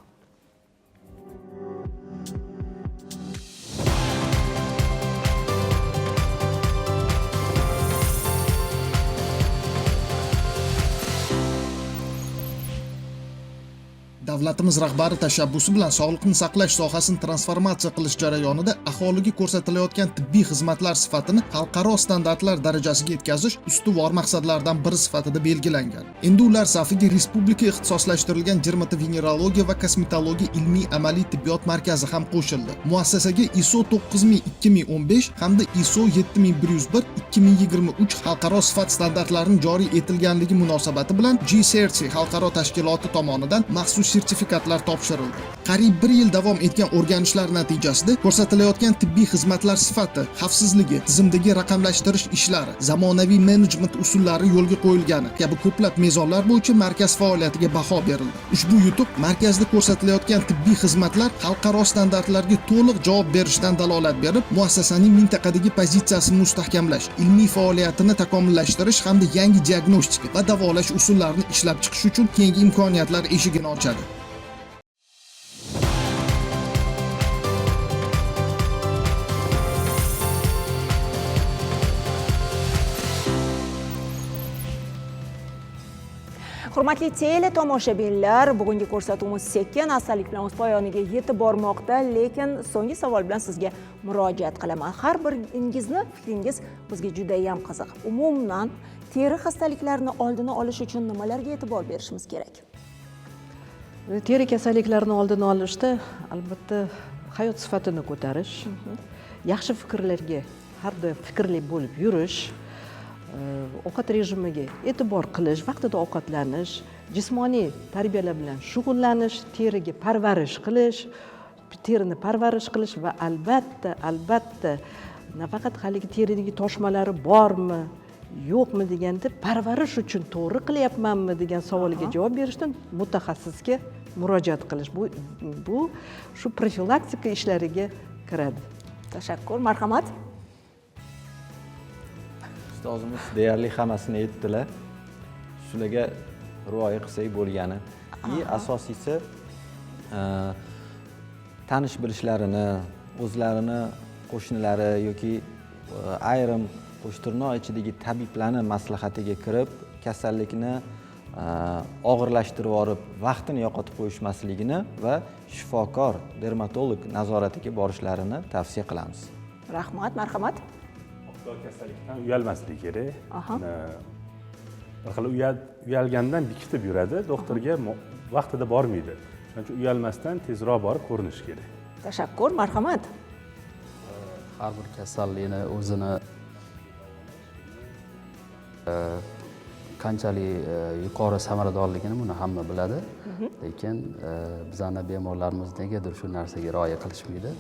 Davlatimiz rahbari tashabbusi bilan sog'liqni saqlash sohasini transformatsiya qilish jarayonida aholiga ko'rsatilayotgan tibbiy xizmatlar sifatini xalqaro standartlar darajasiga yetkazish ustuvor maqsadlardan biri sifatida belgilangan. Endi ular safiga respublika ixtisoslashtirilgan dermatovenerologiya va kosmetologiya ilmiy amaliy tibbiyot markazi ham qo'shildi. Muassasaga ISO 9000-2015 hamda ISO 7101-2023 xalqaro sifat standartlarini joriy etilganligi munosabati bilan GCRC xalqaro tashkiloti tomonidan maxsus sertifikatlar topshirildi. Qariyb 1 yil davom etgan o'rganishlar natijasida ko'rsatilayotgan tibbiy xizmatlar sifati, xavfsizligi, tizimdagi raqamlashtirish ishlari, zamonaviy menejment usullari yo'lga qo'yilgani kabi ko'plab mezonlar bo'yicha markaz faoliyatiga baho berildi. Ushbu yutuq markazda ko'rsatilayotgan tibbiy xizmatlar xalqaro standartlarga to'liq javob berishidan dalolat berib, muassasaning mintaqadagi pozitsiyasini mustahkamlash, ilmiy faoliyatini takomillashtirish hamda yangi diagnostika va davolash usullarini ishlab chiqish uchun keyingi imkoniyatlar eshigini ochadi. Hurmatli tele tomoshabinlar, bugungi ko'rsatuvimiz sekin astalik bilan o'z poyoniga yetib bormoqda, lekin so'nggi savol bilan sizga murojaat qilaman. Har biringizni fikringiz bizga juda ham qiziq. Umuman teri xastaliklarini oldini olish uchun nimalarga e'tibor berishimiz kerak? Teri kasalliklarini oldini olishda albatta hayot sifatini ko'tarish, yaxshi fikrlarga har doim fikrli bo'lib yurish, ovqat rejimiga e'tibor qilish, vaqtida ovqatlanish, jismoniy tarbiyalar bilan shug'ullanish, teriga parvarish qilish, terini parvarish qilish va albatta nafaqat haligi teridagi toshmalari bormi, yo'qmi deganda parvarish uchun to'g'ri qilyapmanmi degan savoliga javob berishdan mutaxassisga murojaat qilish. Bu shu profilaktika ishlariga kiradi. Tashakkur, marhamat. Ustozimiz deyarli hammasini aytdilar. Shularga rioya qilsak bo'lgani. Asosiysi tanish bilishlarini, o'zlarini qo'shnilari yoki ayrim qo'shtirnoq ichidagi tabiblarni maslahatiga kirib, kasallikni og'irlashtirib yorib, vaqtini yo'qotib qo'yishmasligini va shifokor, dermatolog nazoratiga borishlarini tavsiya qilamiz. Rahmat, marhamat. Kasallikdan uyalmaslik kerak. Bir xil uyalgandan bekitib yuradi, doktorga vaqtida bormaydi. Shuning uchun uyalmasdan tezroq borib ko'rinish kerak. Tashakkur, marhamat. Har bir kasallikni o'zini qanchalik yuqori samaradorligini buni hamma biladi. Lekin bizning bemorlarimiz negadir shu narsaga rioya qilishmaydi.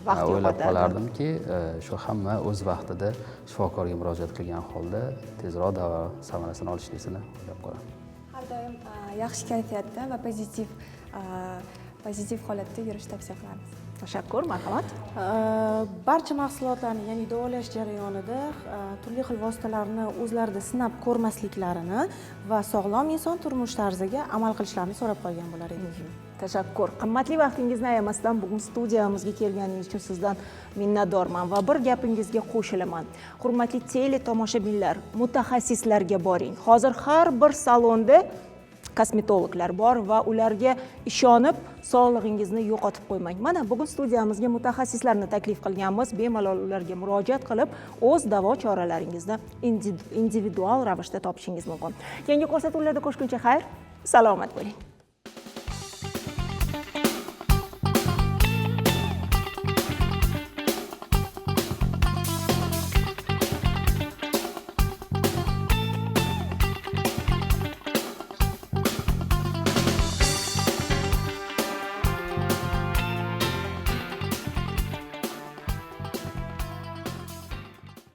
O'ylab qolardimki, shu hamma o'z vaqtida shifokorga murojaat qilgan holda tezroq davo samarasini olishlikni o'ylab qolaman. Har doim yaxshi kayfiyatda va pozitiv holatda yurishni tavsiya qilamiz. Tashakkur, marhamat. Barcha mahsulotlarni, ya'ni davolash jarayonida turli xil vositalarni o'zlarida sinab ko'rmasliklarini va sog'lom inson turmush tarziga amal qilishlarini so'rab qolgan bo'lar edik. Tashakkur. Qimmatli vaqtingizni ayamasdan bugun studiyamizga kelganingiz uchun sizdan minnatdorman va bir gapingizga qo'shilaman. Hurmatli tele tomoshabinlar, mutaxassislarga boring. Hozir har bir salonda kosmetologlar bor va ularga ishonib sog'lig'ingizni yo'qotib qo'ymang. Mana bugun studiyamizga mutaxassislarni taklif qilganmiz. Bemalol ularga murojaat qilib, o'z davo choralaringizni individual ravishda topishingiz mumkin. Keyingi ko'rsatuvlarda ko'rishguncha xayr, salomat bo'ling.